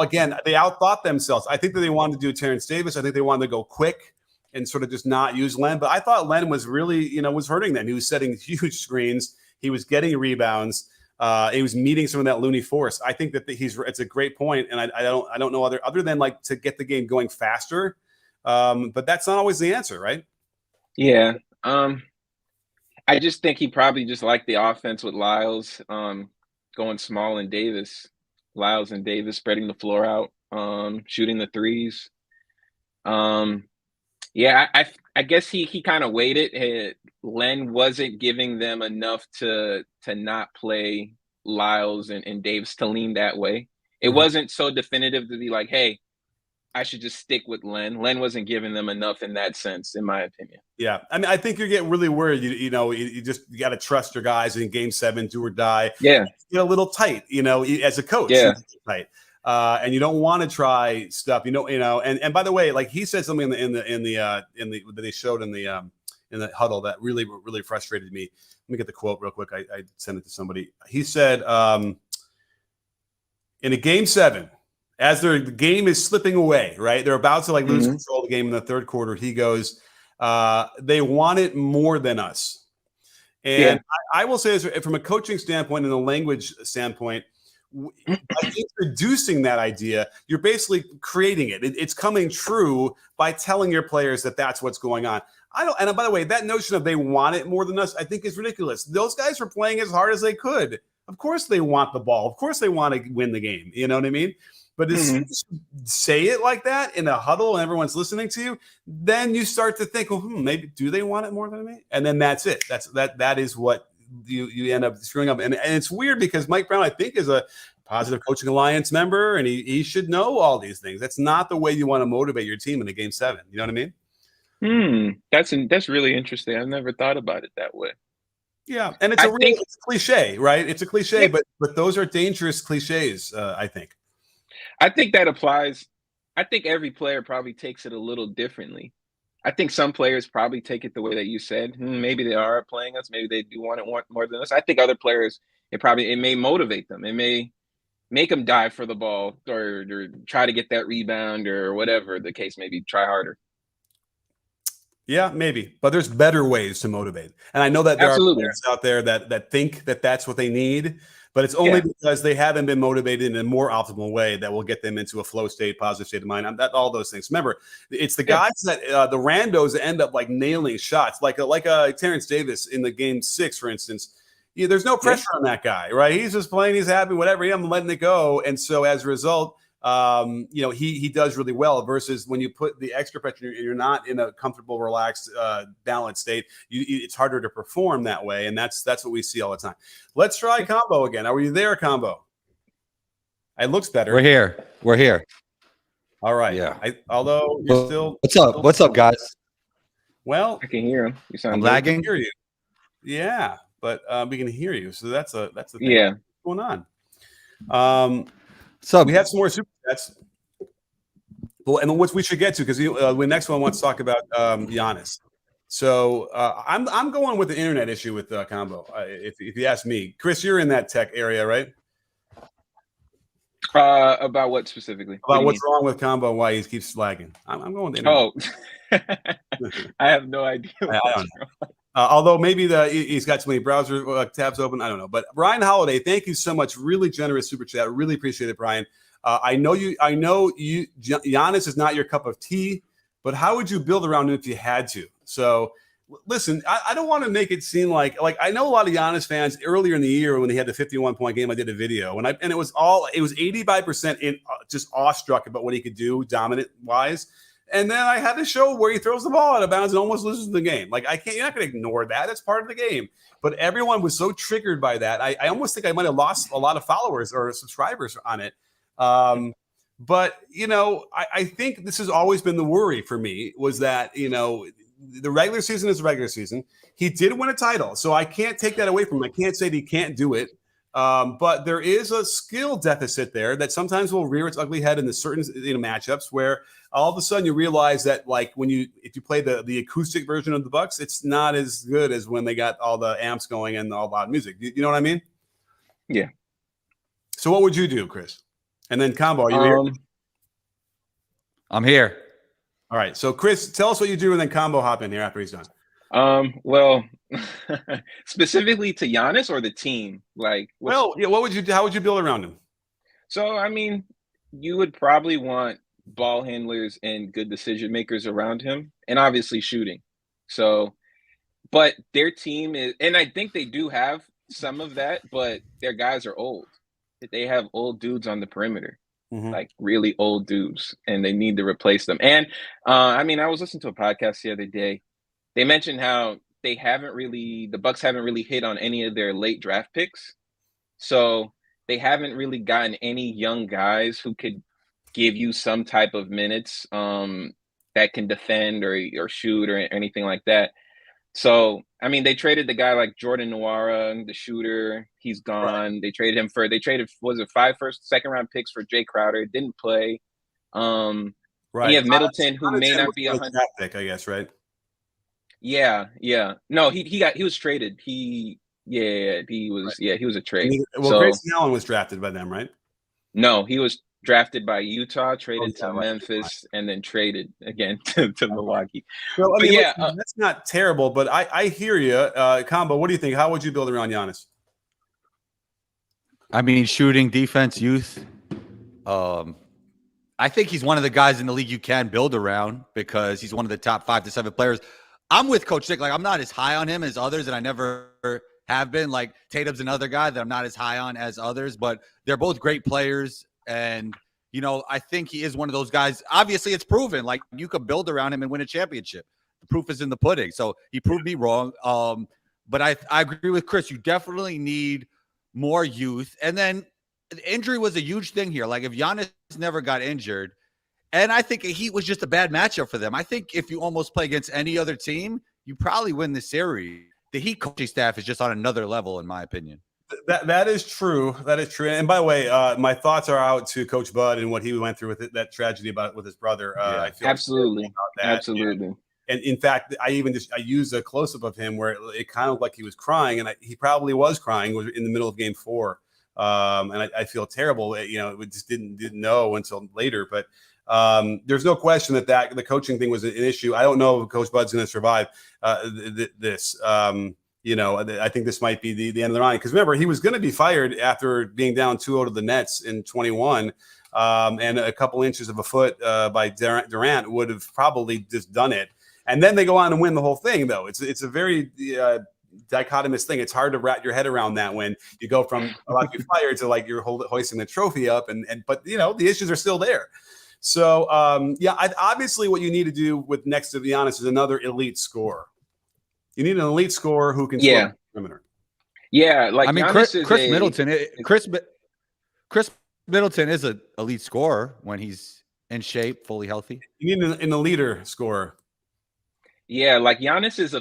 Again, they outthought themselves. I think that they wanted to do Terrence Davis. I think they wanted to go quick and sort of just not use Len. But I thought Len was really, was hurting them. He was setting huge screens. He was getting rebounds. He was meeting some of that Looney force. I think that it's a great point, and I don't know other than like to get the game going faster. But that's not always the answer, right? Yeah. I just think he probably just liked the offense with Lyles going small and Davis. Lyles and Davis spreading the floor out, shooting the threes. I guess he kind of waited. Len wasn't giving them enough to not play Lyles and Davis, to lean that way. It wasn't so definitive to be like, hey, I should just stick with Len. Len wasn't giving them enough in that sense, in my opinion. Yeah, I mean, I think you're getting really worried. You got to trust your guys in Game 7, do or die. Yeah, get a little tight. As a coach. Yeah, tight. And you don't want to try stuff. And by the way, like he said something in the that they showed in the huddle that really really frustrated me. Let me get the quote real quick. I sent it to somebody. He said in a Game 7. As the game is slipping away, right? They're about to lose control of the game in the third quarter. He goes, they want it more than us. And I will say this from a coaching standpoint and a language standpoint, by introducing that idea, you're basically creating it. It's coming true by telling your players that that's what's going on. And by the way, that notion of they want it more than us, I think is ridiculous. Those guys were playing as hard as they could. Of course they want the ball. Of course they want to win the game. You know what I mean? But as soon as you say it like that in a huddle and everyone's listening to you, then you start to think, well, maybe do they want it more than me? And then that's it. That is what you end up screwing up. And it's weird because Mike Brown, I think, is a Positive Coaching Alliance member, and he should know all these things. That's not the way you want to motivate your team in a Game 7. You know what I mean? That's really interesting. I've never thought about it that way. Yeah, and it's it's a cliche, right? It's a cliche, but those are dangerous cliches, I think. I think that applies. I think every player probably takes it a little differently. I think some players probably take it the way that you said. Maybe they are playing us. Maybe they do want more than us. I think other players, it may motivate them. It may make them dive for the ball or try to get that rebound or whatever the case may be. Try harder. Yeah, maybe, but there's better ways to motivate. And I know that there Absolutely. are players out there that think that that's what they need, but it's only because they haven't been motivated in a more optimal way that will get them into a flow state, positive state of mind. All those things. Remember, it's the guys that the randos that end up like nailing shots, like Terrence Davis in the game 6, for instance. Yeah, there's no pressure on that guy, right? He's just playing, he's happy, whatever. I'm letting it go, and so as a result, he does really well. Versus when you put the extra pressure and you're not in a comfortable, relaxed, balanced state, it's harder to perform that way, and that's what we see all the time. Let's try combo again. Are you there, combo? It looks better. We're here. All right. Yeah. Although you're still. What's up, guys? Well, I can hear him. You sound I'm good. lagging. Hear you. Yeah, but we can hear you. So that's the thing. Yeah. What's going on? So we have some more super chats. Well, and what we should get to, because the next one wants to talk about Giannis. So I'm going with the internet issue with combo. If you ask me, Chris, you're in that tech area, right? About what specifically? About what's wrong with combo and why he keeps lagging. I'm going with the internet. Oh, I have no idea. I don't know. Although maybe he's got too many browser tabs open. I don't know. But Brian Holiday, thank you so much. Really generous super chat. Really appreciate it, Brian. I know you. Giannis is not your cup of tea, but how would you build around him if you had to? So listen, I don't want to make it seem like I know a lot of Giannis fans earlier in the year when he had the 51-point game. I did a video and it was 85% in just awestruck about what he could do, dominant wise. And then I had to show where he throws the ball out of bounds and almost loses the game. Like you're not going to ignore that. It's part of the game. But everyone was so triggered by that. I almost think I might have lost a lot of followers or subscribers on it. But I think this has always been the worry for me was that, the regular season is the regular season. He did win a title, so I can't take that away from him. I can't say that he can't do it. But there is a skill deficit there that sometimes will rear its ugly head in the certain matchups where all of a sudden you realize that if you play the acoustic version of the Bucks, it's not as good as when they got all the amps going and all loud music. You know what I mean? Yeah. So what would you do, Chris? And then combo, are you here? I'm here. All right. So Chris, tell us what you do, and then combo hop in here after he's done. Well, specifically to Giannis or the team? What would you do? How would you build around him? So, I mean, you would probably want ball handlers and good decision makers around him, and obviously shooting. So, but their team is, and I think they do have some of that, but their guys are old. They have old dudes on the perimeter. Like really old dudes, and they need to replace them. And I was listening to a podcast the other day. They mentioned how the Bucks haven't really hit on any of their late draft picks. So they haven't really gotten any young guys who could give you some type of minutes that can defend or shoot or anything like that. So, they traded the guy like Jordan Nwora, the shooter. He's gone. Right. They traded 5 second round picks for Jay Crowder. Didn't play. Right. You have Middleton, who may not be a draft pick, I guess, right? Yeah. No, he was traded. He was a trade. Grayson Allen was drafted by them, right? No, he was drafted by Utah, traded to Memphis, and then traded again to Milwaukee. Well, that's not terrible, but I hear you. Combo, what do you think? How would you build around Giannis? Shooting, defense, youth. I think he's one of the guys in the league you can build around because he's one of the top 5 to 7 players. I'm with Coach Nick. I'm not as high on him as others, and I never have been. Like Tatum's another guy that I'm not as high on as others, but they're both great players. And, I think he is one of those guys. Obviously, it's proven. Like, you could build around him and win a championship. The proof is in the pudding. So he proved me wrong. But I agree with Chris. You definitely need more youth. And then injury was a huge thing here. Like, if Giannis never got injured, and I think Heat was just a bad matchup for them. I think if you almost play against any other team, you probably win the series. The Heat coaching staff is just on another level, in my opinion. That is true. That is true. And by the way, my thoughts are out to Coach Bud and what he went through with that tragedy with his brother. I feel absolutely, about that. Absolutely. And in fact, I used a close up of him where it kind of like he was crying, and he probably was crying. Was in the middle of Game 4, and I feel terrible. We just didn't know until later. But there's no question that the coaching thing was an issue. I don't know if Coach Bud's going to survive this. I think this might be the end of the line, because remember, he was going to be fired after being down 2-0 to the Nets in 21. And a couple inches of a foot by Durant would have probably just done it. And then they go on and win the whole thing, though. It's a very dichotomous thing. It's hard to wrap your head around that when you go from about to be fired to like you're hoisting the trophy up, but the issues are still there. So obviously what you need to do with next to Giannis is another elite scorer. You need an elite scorer who can score the perimeter. Yeah, like Chris Middleton. Chris Middleton is an elite scorer when he's in shape, fully healthy. You need an elite scorer. Yeah, like Giannis is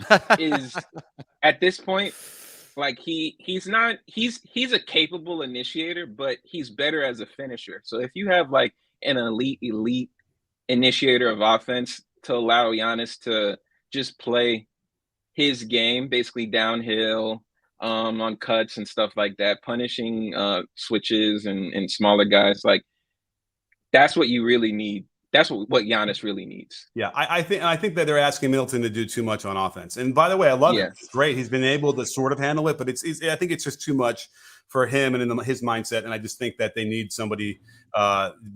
at this point, like he's a capable initiator, but he's better as a finisher. So if you have like an elite initiator of offense to allow Giannis to just play his game, basically downhill, on cuts and stuff like that, punishing switches and smaller guys, like that's what you really need. That's what Giannis really needs. Yeah, I think that they're asking Middleton to do too much on offense. And by the way, I love it. It's great. He's been able to sort of handle it, but I think it's just too much for him and in his mindset. And I just think that they need somebody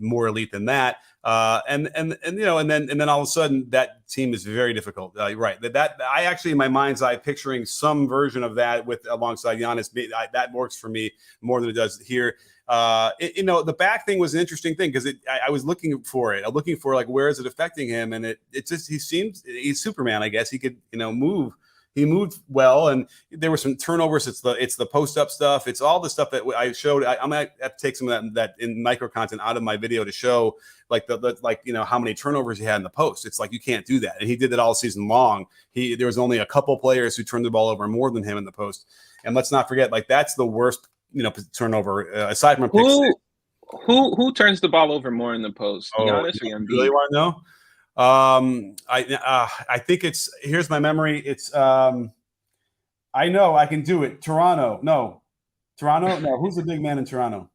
more elite than that. And then all of a sudden that team is very difficult. Right. That I actually in my mind's eye picturing some version of that alongside Giannis. That works for me more than it does here. The back thing was an interesting thing because I was looking for it. I'm looking for like where is it affecting him, and it just he's Superman. I guess he could move. He moved well, and there were some turnovers. It's the post up stuff. It's all the stuff that I showed. I'm gonna have to take some of that in micro content out of my video to show like how many turnovers he had in the post. It's like you can't do that, and he did that all season long. There was only a couple players who turned the ball over more than him in the post, and let's not forget that's the worst turnover aside from a pick six. Who turns the ball over more in the post? Giannis or Embiid? Really want to know? I think here's my memory. It's I know I can do it. Toronto. No. Who's the big man in Toronto?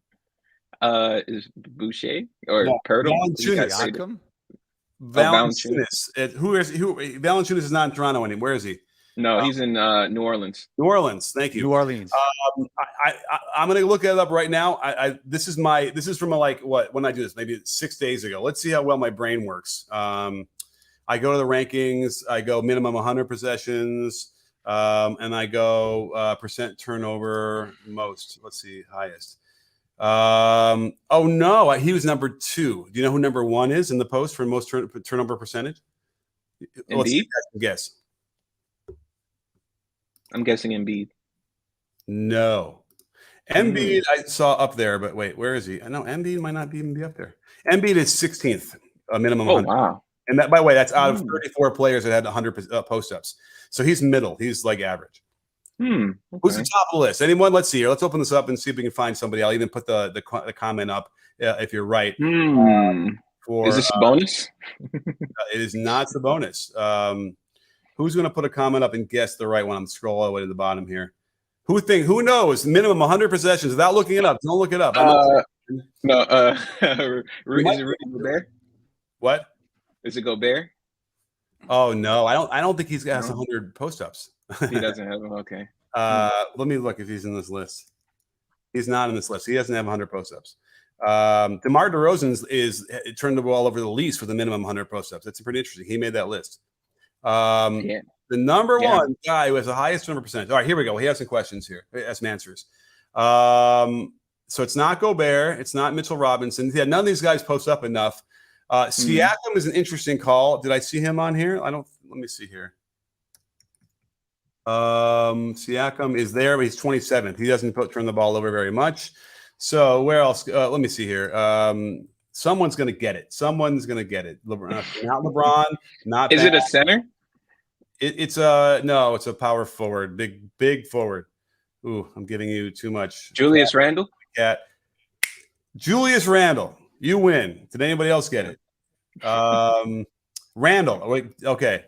Is Boucher or Pirtle? Valanciunas. Valanciunas is not in Toronto anymore. Where is he? No, he's in New Orleans. New Orleans. Thank you. New Orleans. I'm going to look it up right now. This is from when I do this, maybe 6 days ago. Let's see how well my brain works. I go to the rankings. I go minimum 100 possessions, and I go percent turnover most. Let's see, highest. Oh no, he was number 2. Do you know who number 1 is in the post for most turnover percentage? Embiid? Guess. I'm guessing Embiid. No. Embiid I saw up there, but wait, where is he? I know Embiid might not even be up there. Embiid is 16th, a minimum. Oh, 100. wow. And that, by the way, that's out of 34 players that had 100 post-ups. So he's middle. He's like average. Okay. Who's the top of the list? Anyone? Let's see here. Let's open this up and see if we can find somebody. I'll even put the comment up if you're right. Is this a bonus? It is not the bonus. Who's going to put a comment up and guess the right one? I'm scrolling all the way to the bottom here. Who knows? Minimum 100 possessions without looking it up. Don't look it up. No. Is it Rudy Gobert? What? Is it Gobert? Oh no, I don't think he's got 100 post-ups. He doesn't have them. Okay. Let me look if he's in this list. He's not in this list. He doesn't have 100 post-ups. DeMar DeRozan is turned the ball over the least for the minimum 100 post-ups. That's pretty interesting. He made that list. The number one guy who has the highest number percentage. All right, here we go. We have some questions here. We have some answers. So it's not Gobert. It's not Mitchell Robinson. Yeah, none of these guys post up enough. Siakam is an interesting call. Did I see him on here? Let me see here. Siakam is there, but he's 27th. He doesn't turn the ball over very much. So where else? Let me see here. Someone's going to get it. Someone's going to get it. Not LeBron. Not. Is it a center? It's a power forward. Big forward. Ooh, I'm giving you too much. Julius Randle. Yeah. Julius Randle. You win. Did anybody else get it? Randle. Wait. Okay.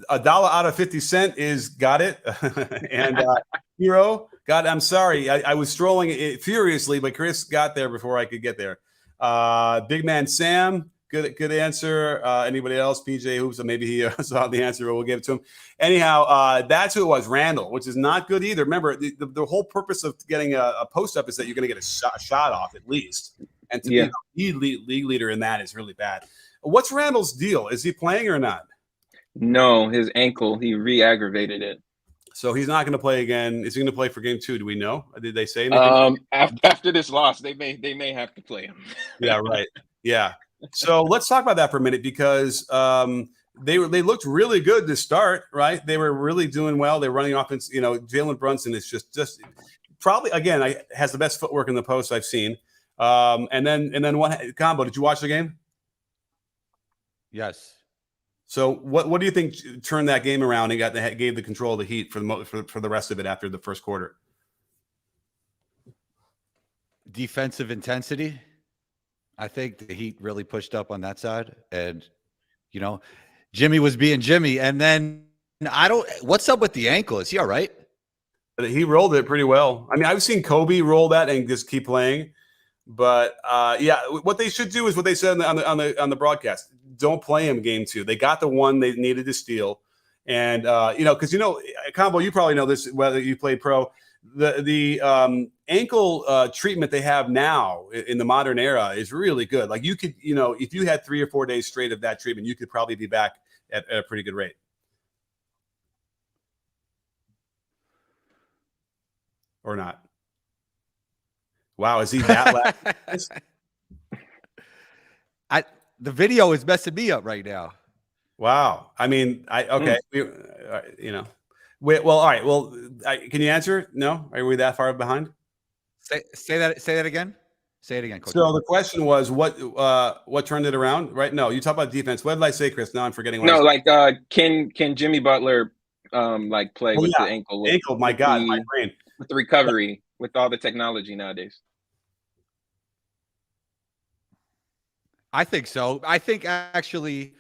$1 out of 50 cent is got it. And Hero got. I'm sorry, I was strolling it furiously, but Chris got there before I could get there. Big man Sam, good answer. Anybody else? PJ Hoops, so maybe he saw the answer, but we'll give it to him. Anyhow, that's who it was. Randall, which is not good either. Remember, the whole purpose of getting a post up is that you're going to get a shot off at least, and to be the league leader in that is really bad. What's Randall's deal? Is he playing or not? No, his ankle. He re-aggravated it. So he's not going to play again. Is he going to play for game 2? Do we know? Did they say anything? After this loss, they may have to play him. Yeah, right. Yeah. So let's talk about that for a minute, because they looked really good to start, right? They were really doing well. They're running offense. You know, Jalen Brunson is just probably, again, has the best footwork in the post I've seen. And then what? Combo, did you watch the game? Yes. So what do you think turned that game around and gave the control of the Heat for the rest of it after the first quarter? Defensive intensity. I think the Heat really pushed up on that side, and Jimmy was being Jimmy. And then what's up with the ankle? Is he all right? He rolled it pretty well. I mean, I've seen Kobe roll that and just keep playing. But yeah, what they should do is what they said on the broadcast. Don't play him game 2. They got the one they needed to steal, and because Combo, you probably know this whether you played pro. The ankle treatment they have now in the modern era is really good. Like you could, if you had 3 or 4 days straight of that treatment, you could probably be back at a pretty good rate. Or not. Wow, is he that last? The video is messing me up right now. Wow. I mean, okay. Wait, well, all right. Well, can you answer? No? Are we that far behind? Say that again. Say it again, Coach. So the question was, what turned it around? Right? No, you talk about defense. What did I say, Chris? Now I'm forgetting. No, can Jimmy Butler play with the ankle? My God, my brain. With the recovery, with all the technology nowadays. I think so. I think actually,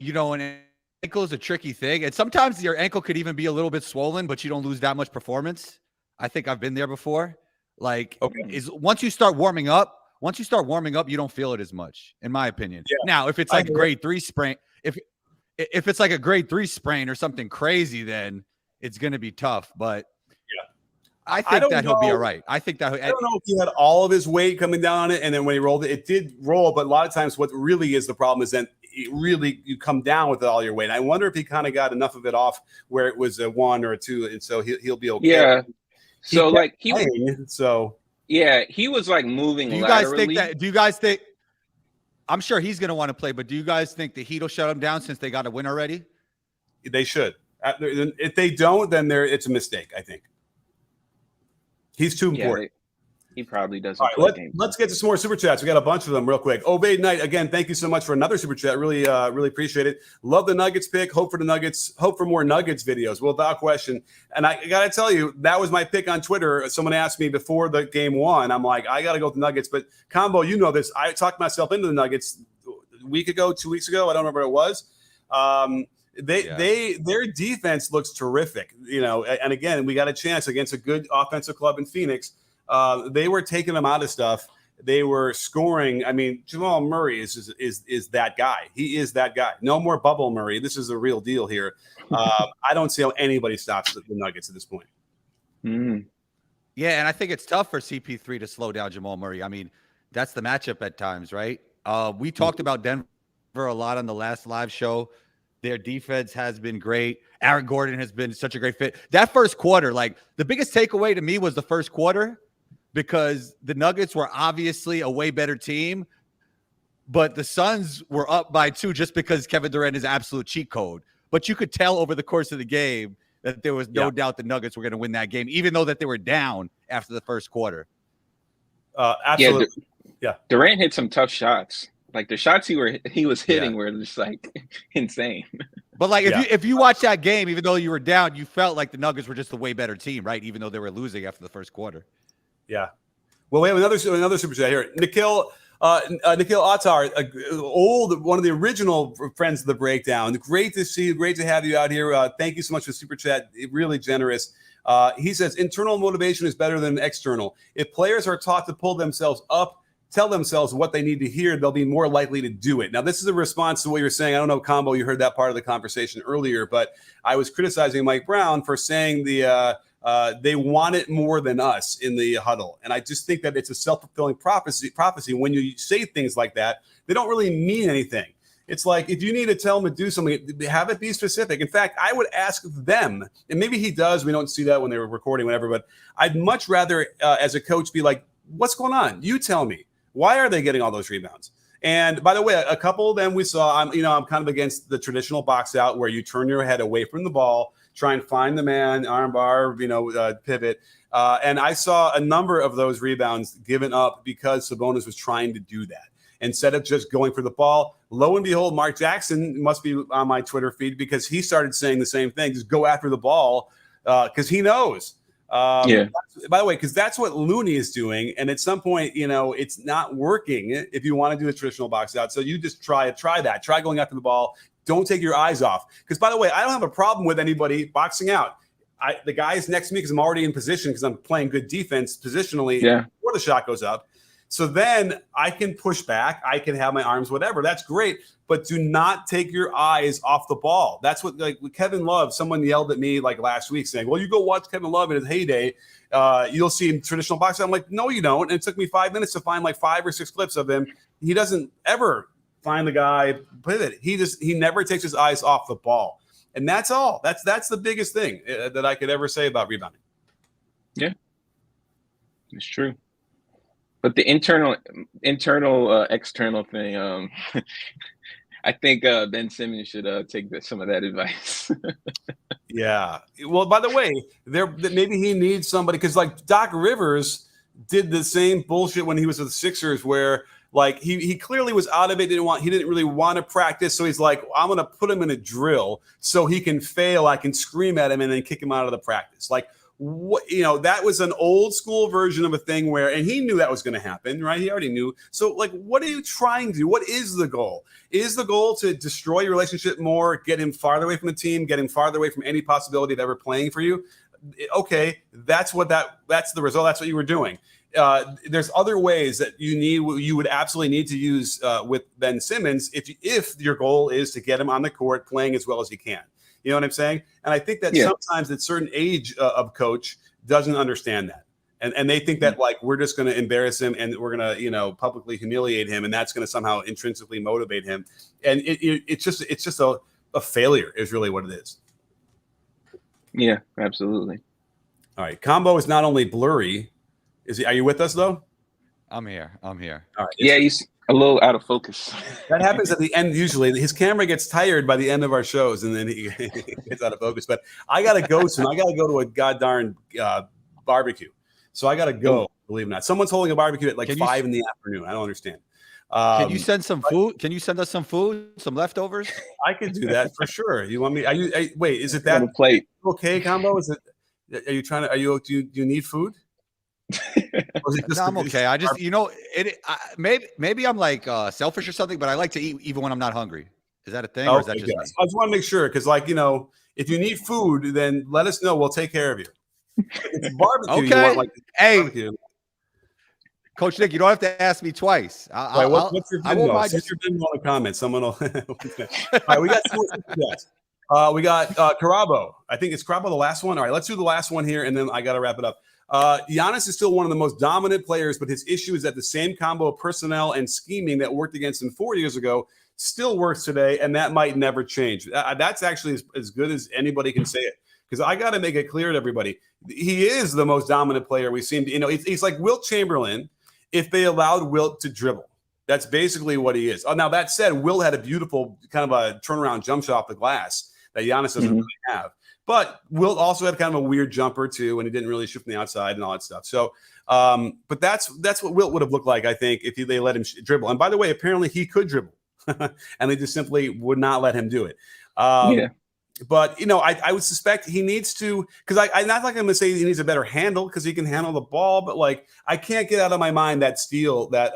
an ankle is a tricky thing. And sometimes your ankle could even be a little bit swollen, but you don't lose that much performance. I think I've been there before. Once you start warming up, you don't feel it as much, in my opinion. Yeah. Now, if it's like a grade 3 sprain, if it's like a grade 3 sprain or something crazy, then it's going to be tough. But I think that he'll be all right. I don't know if he had all of his weight coming down on it, and then when he rolled it, it did roll. But a lot of times, what really is the problem is that you come down with all your weight. I wonder if he kind of got enough of it off where it was a 1 or a 2, and so he'll be okay. Yeah. He was moving. Do you guys think that? Do you guys think? I'm sure he's going to want to play, but do you guys think the Heat will shut him down since they got a win already? They should. If they don't, then it's a mistake, I think. He's too important. He probably doesn't. All right, let's get to some more super chats. We got a bunch of them real quick. Obey Knight, again, thank you so much for another super chat. Really appreciate it. Love the Nuggets pick. Hope for more Nuggets videos. Well, without question. And I got to tell you, that was my pick on Twitter. Someone asked me before the game 1. I'm like, I got to go with the Nuggets. But Combo, you know this. I talked myself into the Nuggets a week ago, 2 weeks ago. I don't remember what it was. Their defense looks terrific, and again, we got a chance against a good offensive club in Phoenix. They were taking them out of stuff. They were scoring. I mean, Jamal Murray is that guy. He is that guy. No more bubble Murray. This is a real deal here. I don't see how anybody stops the Nuggets at this point. Mm. Yeah, and I think it's tough for CP3 to slow down Jamal Murray. I mean, that's the matchup at times, right? We talked about Denver a lot on the last live show. Their defense has been great. Aaron Gordon has been such a great fit. That first quarter, the biggest takeaway to me was the first quarter, because the Nuggets were obviously a way better team, but the Suns were up by 2 just because Kevin Durant is absolute cheat code. But you could tell over the course of the game that there was no doubt the Nuggets were going to win that game, even though that they were down after the first quarter. Absolutely. Yeah. Durant hit some tough shots. Like the shots he was hitting were just insane. But if you watch that game, even though you were down, you felt like the Nuggets were just a way better team, right? Even though they were losing after the first quarter. Yeah. Well, we have another super chat here. Nikhil, Nikhil Attar, one of the original friends of the breakdown. Great to see you. Great to have you out here. Thank you so much for super chat. Really generous. He says internal motivation is better than external. If players are taught to pull themselves up, tell themselves what they need to hear, they'll be more likely to do it. Now, this is a response to what you're saying. I don't know, Combo, you heard that part of the conversation earlier, but I was criticizing Mike Brown for saying they want it more than us in the huddle. And I just think that it's a self-fulfilling prophecy. When you say things like that, they don't really mean anything. It's like, if you need to tell them to do something, have it be specific. In fact, I would ask them, and maybe he does, we don't see that when they were recording, whatever, but I'd much rather, as a coach, be like, what's going on? You tell me. Why are they getting all those rebounds? And by the way, a couple of them we saw, I'm kind of against the traditional box out where you turn your head away from the ball, try and find the man, armbar, pivot. And I saw a number of those rebounds given up because Sabonis was trying to do that. Instead of just going for the ball, lo and behold, Mark Jackson must be on my Twitter feed because he started saying the same thing, just go after the ball because he knows. By the way, because that's what Looney is doing, and at some point, it's not working if you want to do a traditional box out. So you just try that. Try going after the ball. Don't take your eyes off. Because by the way, I don't have a problem with anybody boxing out. The guy's next to me because I'm already in position because I'm playing good defense positionally before the shot goes up. So then I can push back. I can have my arms, whatever. That's great. But do not take your eyes off the ball. That's what, like with Kevin Love, someone yelled at me like last week saying, well, you go watch Kevin Love in his heyday. You'll see him traditional boxing. I'm like, no, you don't. And it took me 5 minutes to find like 5 or 6 clips of him. He doesn't ever find the guy pivot. He never takes his eyes off the ball. And that's all. That's the biggest thing that I could ever say about rebounding. Yeah, it's true. But the internal, external thing, I think Ben Simmons should take some of that advice. Yeah. Well, by the way, maybe he needs somebody because like Doc Rivers did the same bullshit when he was with the Sixers, where like he clearly was out of it. He didn't really want to practice, so he's like, I'm gonna put him in a drill so he can fail. I can scream at him and then kick him out of the practice. Like, what, that was an old school version of a thing where, and he knew that was going to happen, right? He already knew. So like, what are you trying to do? What is the goal? Is the goal to destroy your relationship more, get him farther away from the team, get him farther away from any possibility of ever playing for you? Okay. That's the result. That's what you were doing. There's other ways that you would absolutely need to use with Ben Simmons if your goal is to get him on the court playing as well as he can. You know what I'm saying? And I think that sometimes at certain age of coach doesn't understand that. And they think that like, we're just going to embarrass him and we're going to, publicly humiliate him. And that's going to somehow intrinsically motivate him. And it's just a failure is really what it is. Yeah, absolutely. All right. Combo is not only blurry. Are you with us though? I'm here. All right. Yeah. He's a little out of focus. That happens at the end. Usually his camera gets tired by the end of our shows and then he gets out of focus. But I got to go soon. I got to go to a goddamn barbecue. So I got to go, believe it or not. Someone's holding a barbecue at like 5 in the afternoon. I don't understand. Can you send some food? Can you send us some food, some leftovers? I can do that for sure. You want me? Wait, is it that plate? Okay, Combo? Is it? Are you trying to? Do you need food? No, I'm okay. I just, maybe I'm like selfish or something, but I like to eat even when I'm not hungry. Is that a thing, or is that just me? I just want to make sure because, like, if you need food, then let us know. We'll take care of you. It's barbecue. Okay. You want, barbecue. Coach Nick, you don't have to ask me twice. What's your Venmo? Send your Venmo in the comments. Someone will. All right, we got 2 more. We got Carabo. I think it's Carabo the last one. All right, let's do the last one here, and then I got to wrap it up. Giannis is still one of the most dominant players, but his issue is that the same combo of personnel and scheming that worked against him 4 years ago still works today, and that might never change. That's actually as good as anybody can say it, because I got to make it clear to everybody. He is the most dominant player we've seen. He's like Wilt Chamberlain if they allowed Wilt to dribble. That's basically what he is. Now, that said, Wilt had a beautiful kind of a turnaround jump shot off the glass that Giannis doesn't really have. But Wilt also had kind of a weird jumper too, and he didn't really shoot from the outside and all that stuff. So, but that's what Wilt would have looked like, I think, if they let him dribble. And by the way, apparently he could dribble, and they just simply would not let him do it. But I would suspect he needs to, because I'm not like I'm gonna say he needs a better handle because he can handle the ball, but like I can't get out of my mind that steal that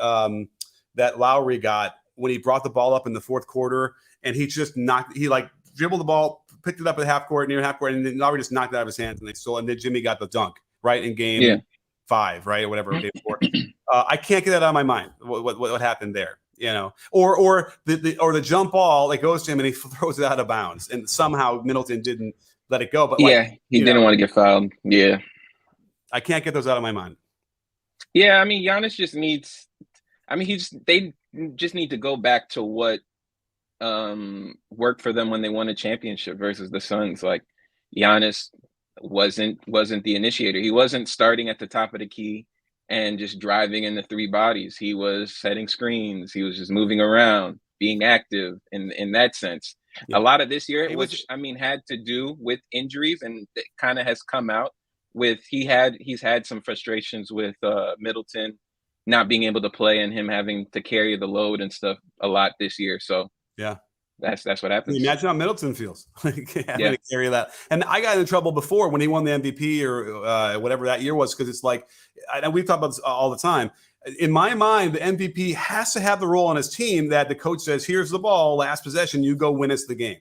that Lowry got when he brought the ball up in the fourth quarter and he dribbled the ball, picked it up at near half court, and then Lowry just knocked it out of his hands and and then Jimmy got the dunk, right, in game 5, right, or whatever, game 4. I can't get that out of my mind. What happened there, or the jump ball that goes to him and he throws it out of bounds, and somehow Middleton didn't let it go. But he didn't want to get fouled. Yeah, I can't get those out of my mind. Yeah, I mean, Giannis just needs. I mean, they just need to go back to what worked for them when they won a championship versus the Suns. Like, Giannis wasn't the initiator. He wasn't starting at the top of the key and just driving in the 3 bodies. He was setting screens. He was just moving around, being active in that sense. Yeah. A lot of this year, had to do with injuries, and it kind of has come out with he's had some frustrations with Middleton not being able to play and him having to carry the load and stuff a lot this year. So yeah. That's what happens. Imagine how Middleton feels having to carry that. And I got in trouble before when he won the MVP or whatever that year was, because it's like, and we've talked about this all the time. In my mind, the MVP has to have the role on his team that the coach says, here's the ball, last possession, you go win us the game.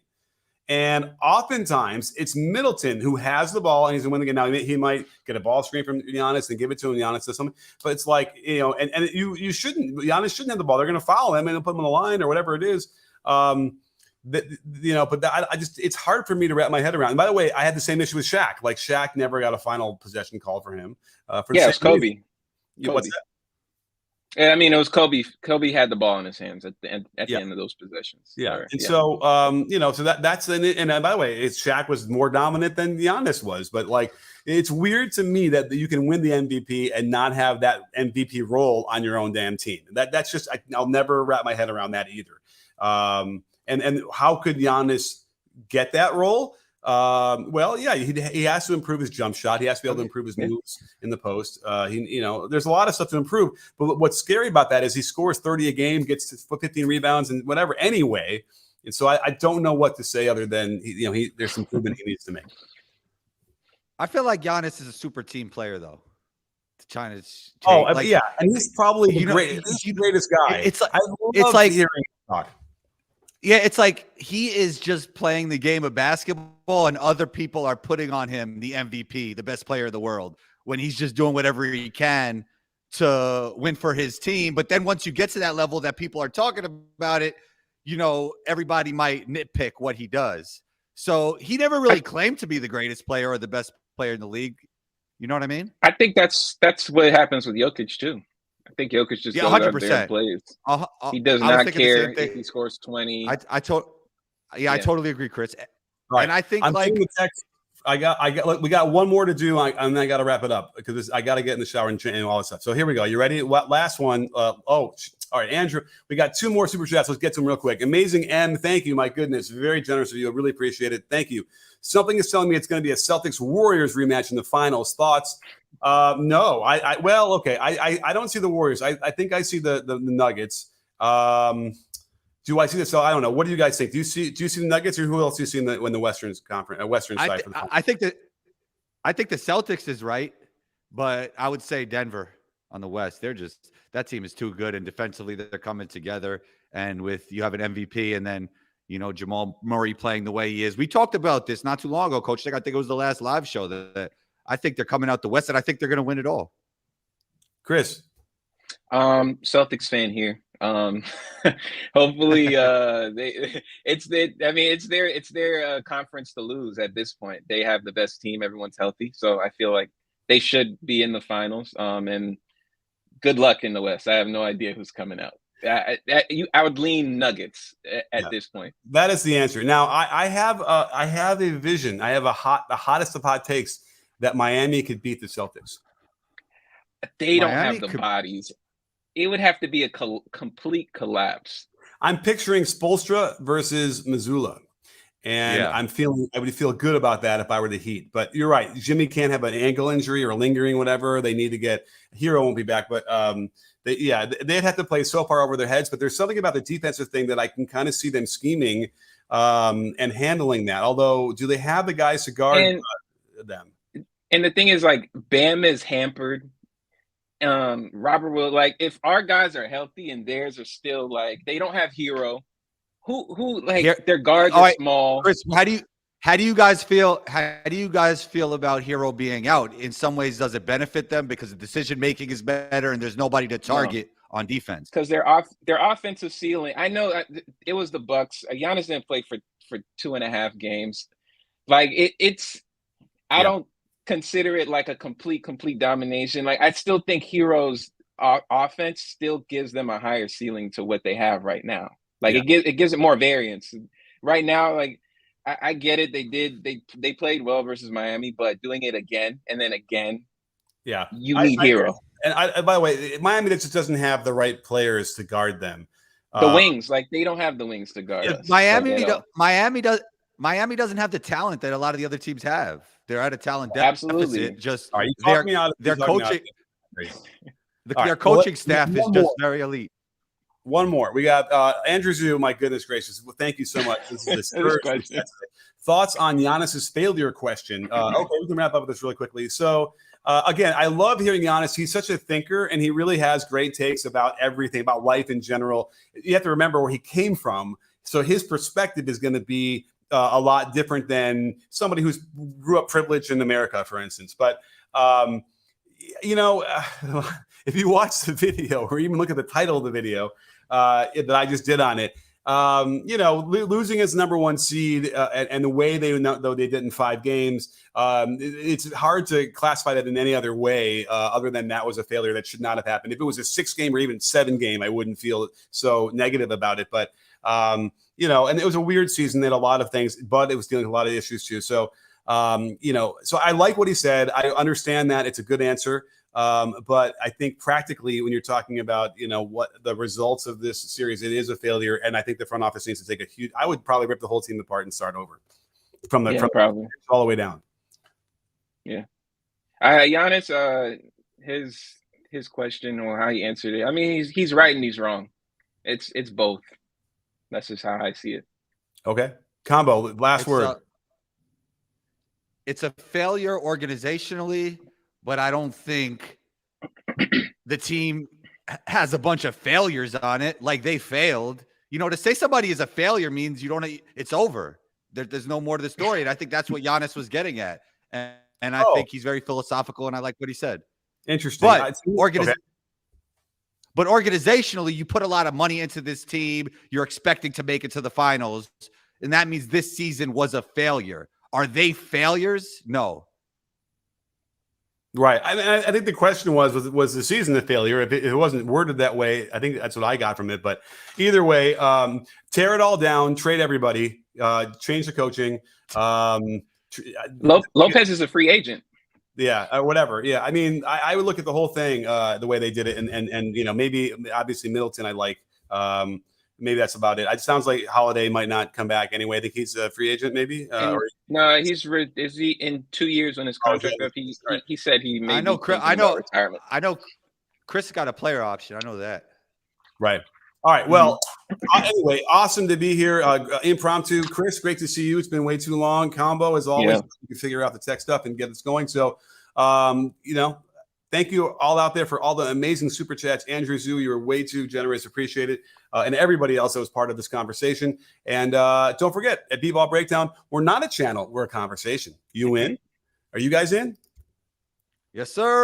And oftentimes it's Middleton who has the ball and he's going to win the game. Now he might get a ball screen from Giannis and give it to him. Giannis does something, but it's like, and you shouldn't. Giannis shouldn't have the ball. They're going to foul him and put him on the line or whatever it is. It's hard for me to wrap my head around. And by the way, I had the same issue with Shaq. Like, Shaq never got a final possession call for him. It's Kobe. What's that? Yeah, I mean, it was Kobe. Kobe had the ball in his hands at the end of those possessions. Yeah, so that's and by the way, Shaq was more dominant than Giannis was, but like, it's weird to me that you can win the MVP and not have that MVP role on your own damn team. That's just I'll never wrap my head around that either. And how could Giannis get that role? He has to improve his jump shot. He has to be able to improve his moves in the post. There's a lot of stuff to improve. But what's scary about that is he scores 30 a game, gets 15 rebounds and whatever anyway. And so I don't know what to say other than there's some improvement he needs to make. I feel like Giannis is a super team player, though. And he's probably the greatest guy. It's like hearing talk. Yeah, it's like he is just playing the game of basketball and other people are putting on him the MVP, the best player in the world, when he's just doing whatever he can to win for his team. But then once you get to that level that people are talking about it, everybody might nitpick what he does. So he never really claimed to be the greatest player or the best player in the league. You know what I mean? I think that's what happens with Jokic too. I think Jokic just goes 100%. Out there and plays. He does not care if he scores 20. I totally agree, Chris. Right. And I think we got one more to do, and I got to wrap it up because I got to get in the shower and all this stuff. So here we go. You ready? Last one. All right, Andrew. We got 2 more super chats. Let's get to them real quick. Amazing M. Thank you. My goodness, very generous of you. I really appreciate it. Thank you. Something is telling me it's going to be a Celtics Warriors rematch in the finals. Thoughts? No. I don't see the Warriors. I think I see the Nuggets. Do I see this? So I don't know. What do you guys think? Do you see the Nuggets, or who else do you see in the Western Conference, Western side? I think the Celtics is right, but I would say Denver on the West. That team is too good, and defensively they're coming together. And with you have an MVP, and then Jamal Murray playing the way he is. We talked about this not too long ago, Coach Nick. I think it was the last live show that I think they're coming out the West, and I think they're going to win it all. Chris, Celtics fan here. Hopefully, it's their conference to lose at this point. They have the best team. Everyone's healthy, so I feel like they should be in the finals. And good luck in the West. I have no idea who's coming out. I would lean Nuggets at this point. That is the answer. Now, I have a vision. I have the hottest of hot takes that Miami could beat the Celtics. They don't have the bodies. It would have to be a complete collapse. I'm picturing Spoelstra versus Mazzulla, and I would feel good about that if I were the Heat. But you're right. Jimmy can't have an ankle injury or lingering whatever. They need to get Hero won't be back, but they'd have to play so far over their heads. But there's something about the defensive thing that I can kind of see them scheming and handling that. Although, do they have the guys to guard them? And the thing is, like, Bam is hampered Robert will like if our guys are healthy and theirs are still like they don't have Hero. Who like their guards are small. Chris, how do you guys feel? How do you guys feel about Hero being out? In some ways, does it benefit them because the decision making is better and there's nobody to target on defense? Because their offensive ceiling. I know it was the Bucks. Giannis didn't play for 2.5 games. Like it's. I don't consider it like a complete domination. Like I still think Hero's offense still gives them a higher ceiling to what they have right now. Like it gives it more variance. Right now, like I get it. They played well versus Miami, but doing it again and then again, you need Hero. And by the way, Miami just doesn't have the right players to guard them. The wings, like they don't have the wings to guard us. Miami doesn't have the talent that a lot of the other teams have. They're at a talent deficit. Just their coaching, their coaching staff is just very elite. One more. We got Andrew Zhu. My goodness gracious. Well, thank you so much. This is the thoughts on Giannis's failure question. Okay, we can wrap up with this really quickly. So, again, I love hearing Giannis. He's such a thinker, and he really has great takes about everything, about life in general. You have to remember where he came from. So his perspective is going to be a lot different than somebody who's grew up privileged in America, for instance. But, if you watch the video or even look at the title of the video that I just did on it, losing as number one seed and the way they did in 5 games, it's hard to classify that in any other way other than that was a failure that should not have happened. If it was a 6-game or even 7-game, I wouldn't feel so negative about it. But, and it was a weird season. They had a lot of things, but it was dealing with a lot of issues too. So, so I like what he said. I understand that it's a good answer. But I think practically when you're talking about, what the results of this series, it is a failure. And I think the front office needs to take I would probably rip the whole team apart and start over from all the way down. Yeah. Giannis, his question or how he answered it. I mean, he's right and he's wrong. It's both. That's just how I see it. Okay. Combo, last word. It's a failure organizationally, but I don't think the team has a bunch of failures on it. Like they failed. To say somebody is a failure means it's over. There's no more to the story. And I think that's what Giannis was getting at. And I think he's very philosophical, and I like what he said. Interesting. But organizationally, you put a lot of money into this team. You're expecting to make it to the finals. And that means this season was a failure. Are they failures? No. Right. I think the question was the season a failure? If it wasn't worded that way, I think that's what I got from it. But either way, tear it all down, trade everybody, change the coaching. Lopez is a free agent. Yeah, whatever. Yeah, I mean, I would look at the whole thing the way they did it, and maybe obviously Middleton I like. Maybe that's about it. It sounds like Holiday might not come back anyway. I think he's a free agent, maybe. No, is he in 2 years on his contract up? He said he may. I know. Retirement. I know. Chris got a player option. I know that. Right. All right. Well, anyway, awesome to be here. Impromptu, Chris. Great to see you. It's been way too long. Combo as always. You can figure out the tech stuff and get us going. So, thank you all out there for all the amazing super chats. Andrew Zhu, you were way too generous. Appreciate it. And everybody else that was part of this conversation. And don't forget, at B-Ball Breakdown, we're not a channel. We're a conversation. You in? Are you guys in? Yes, sir.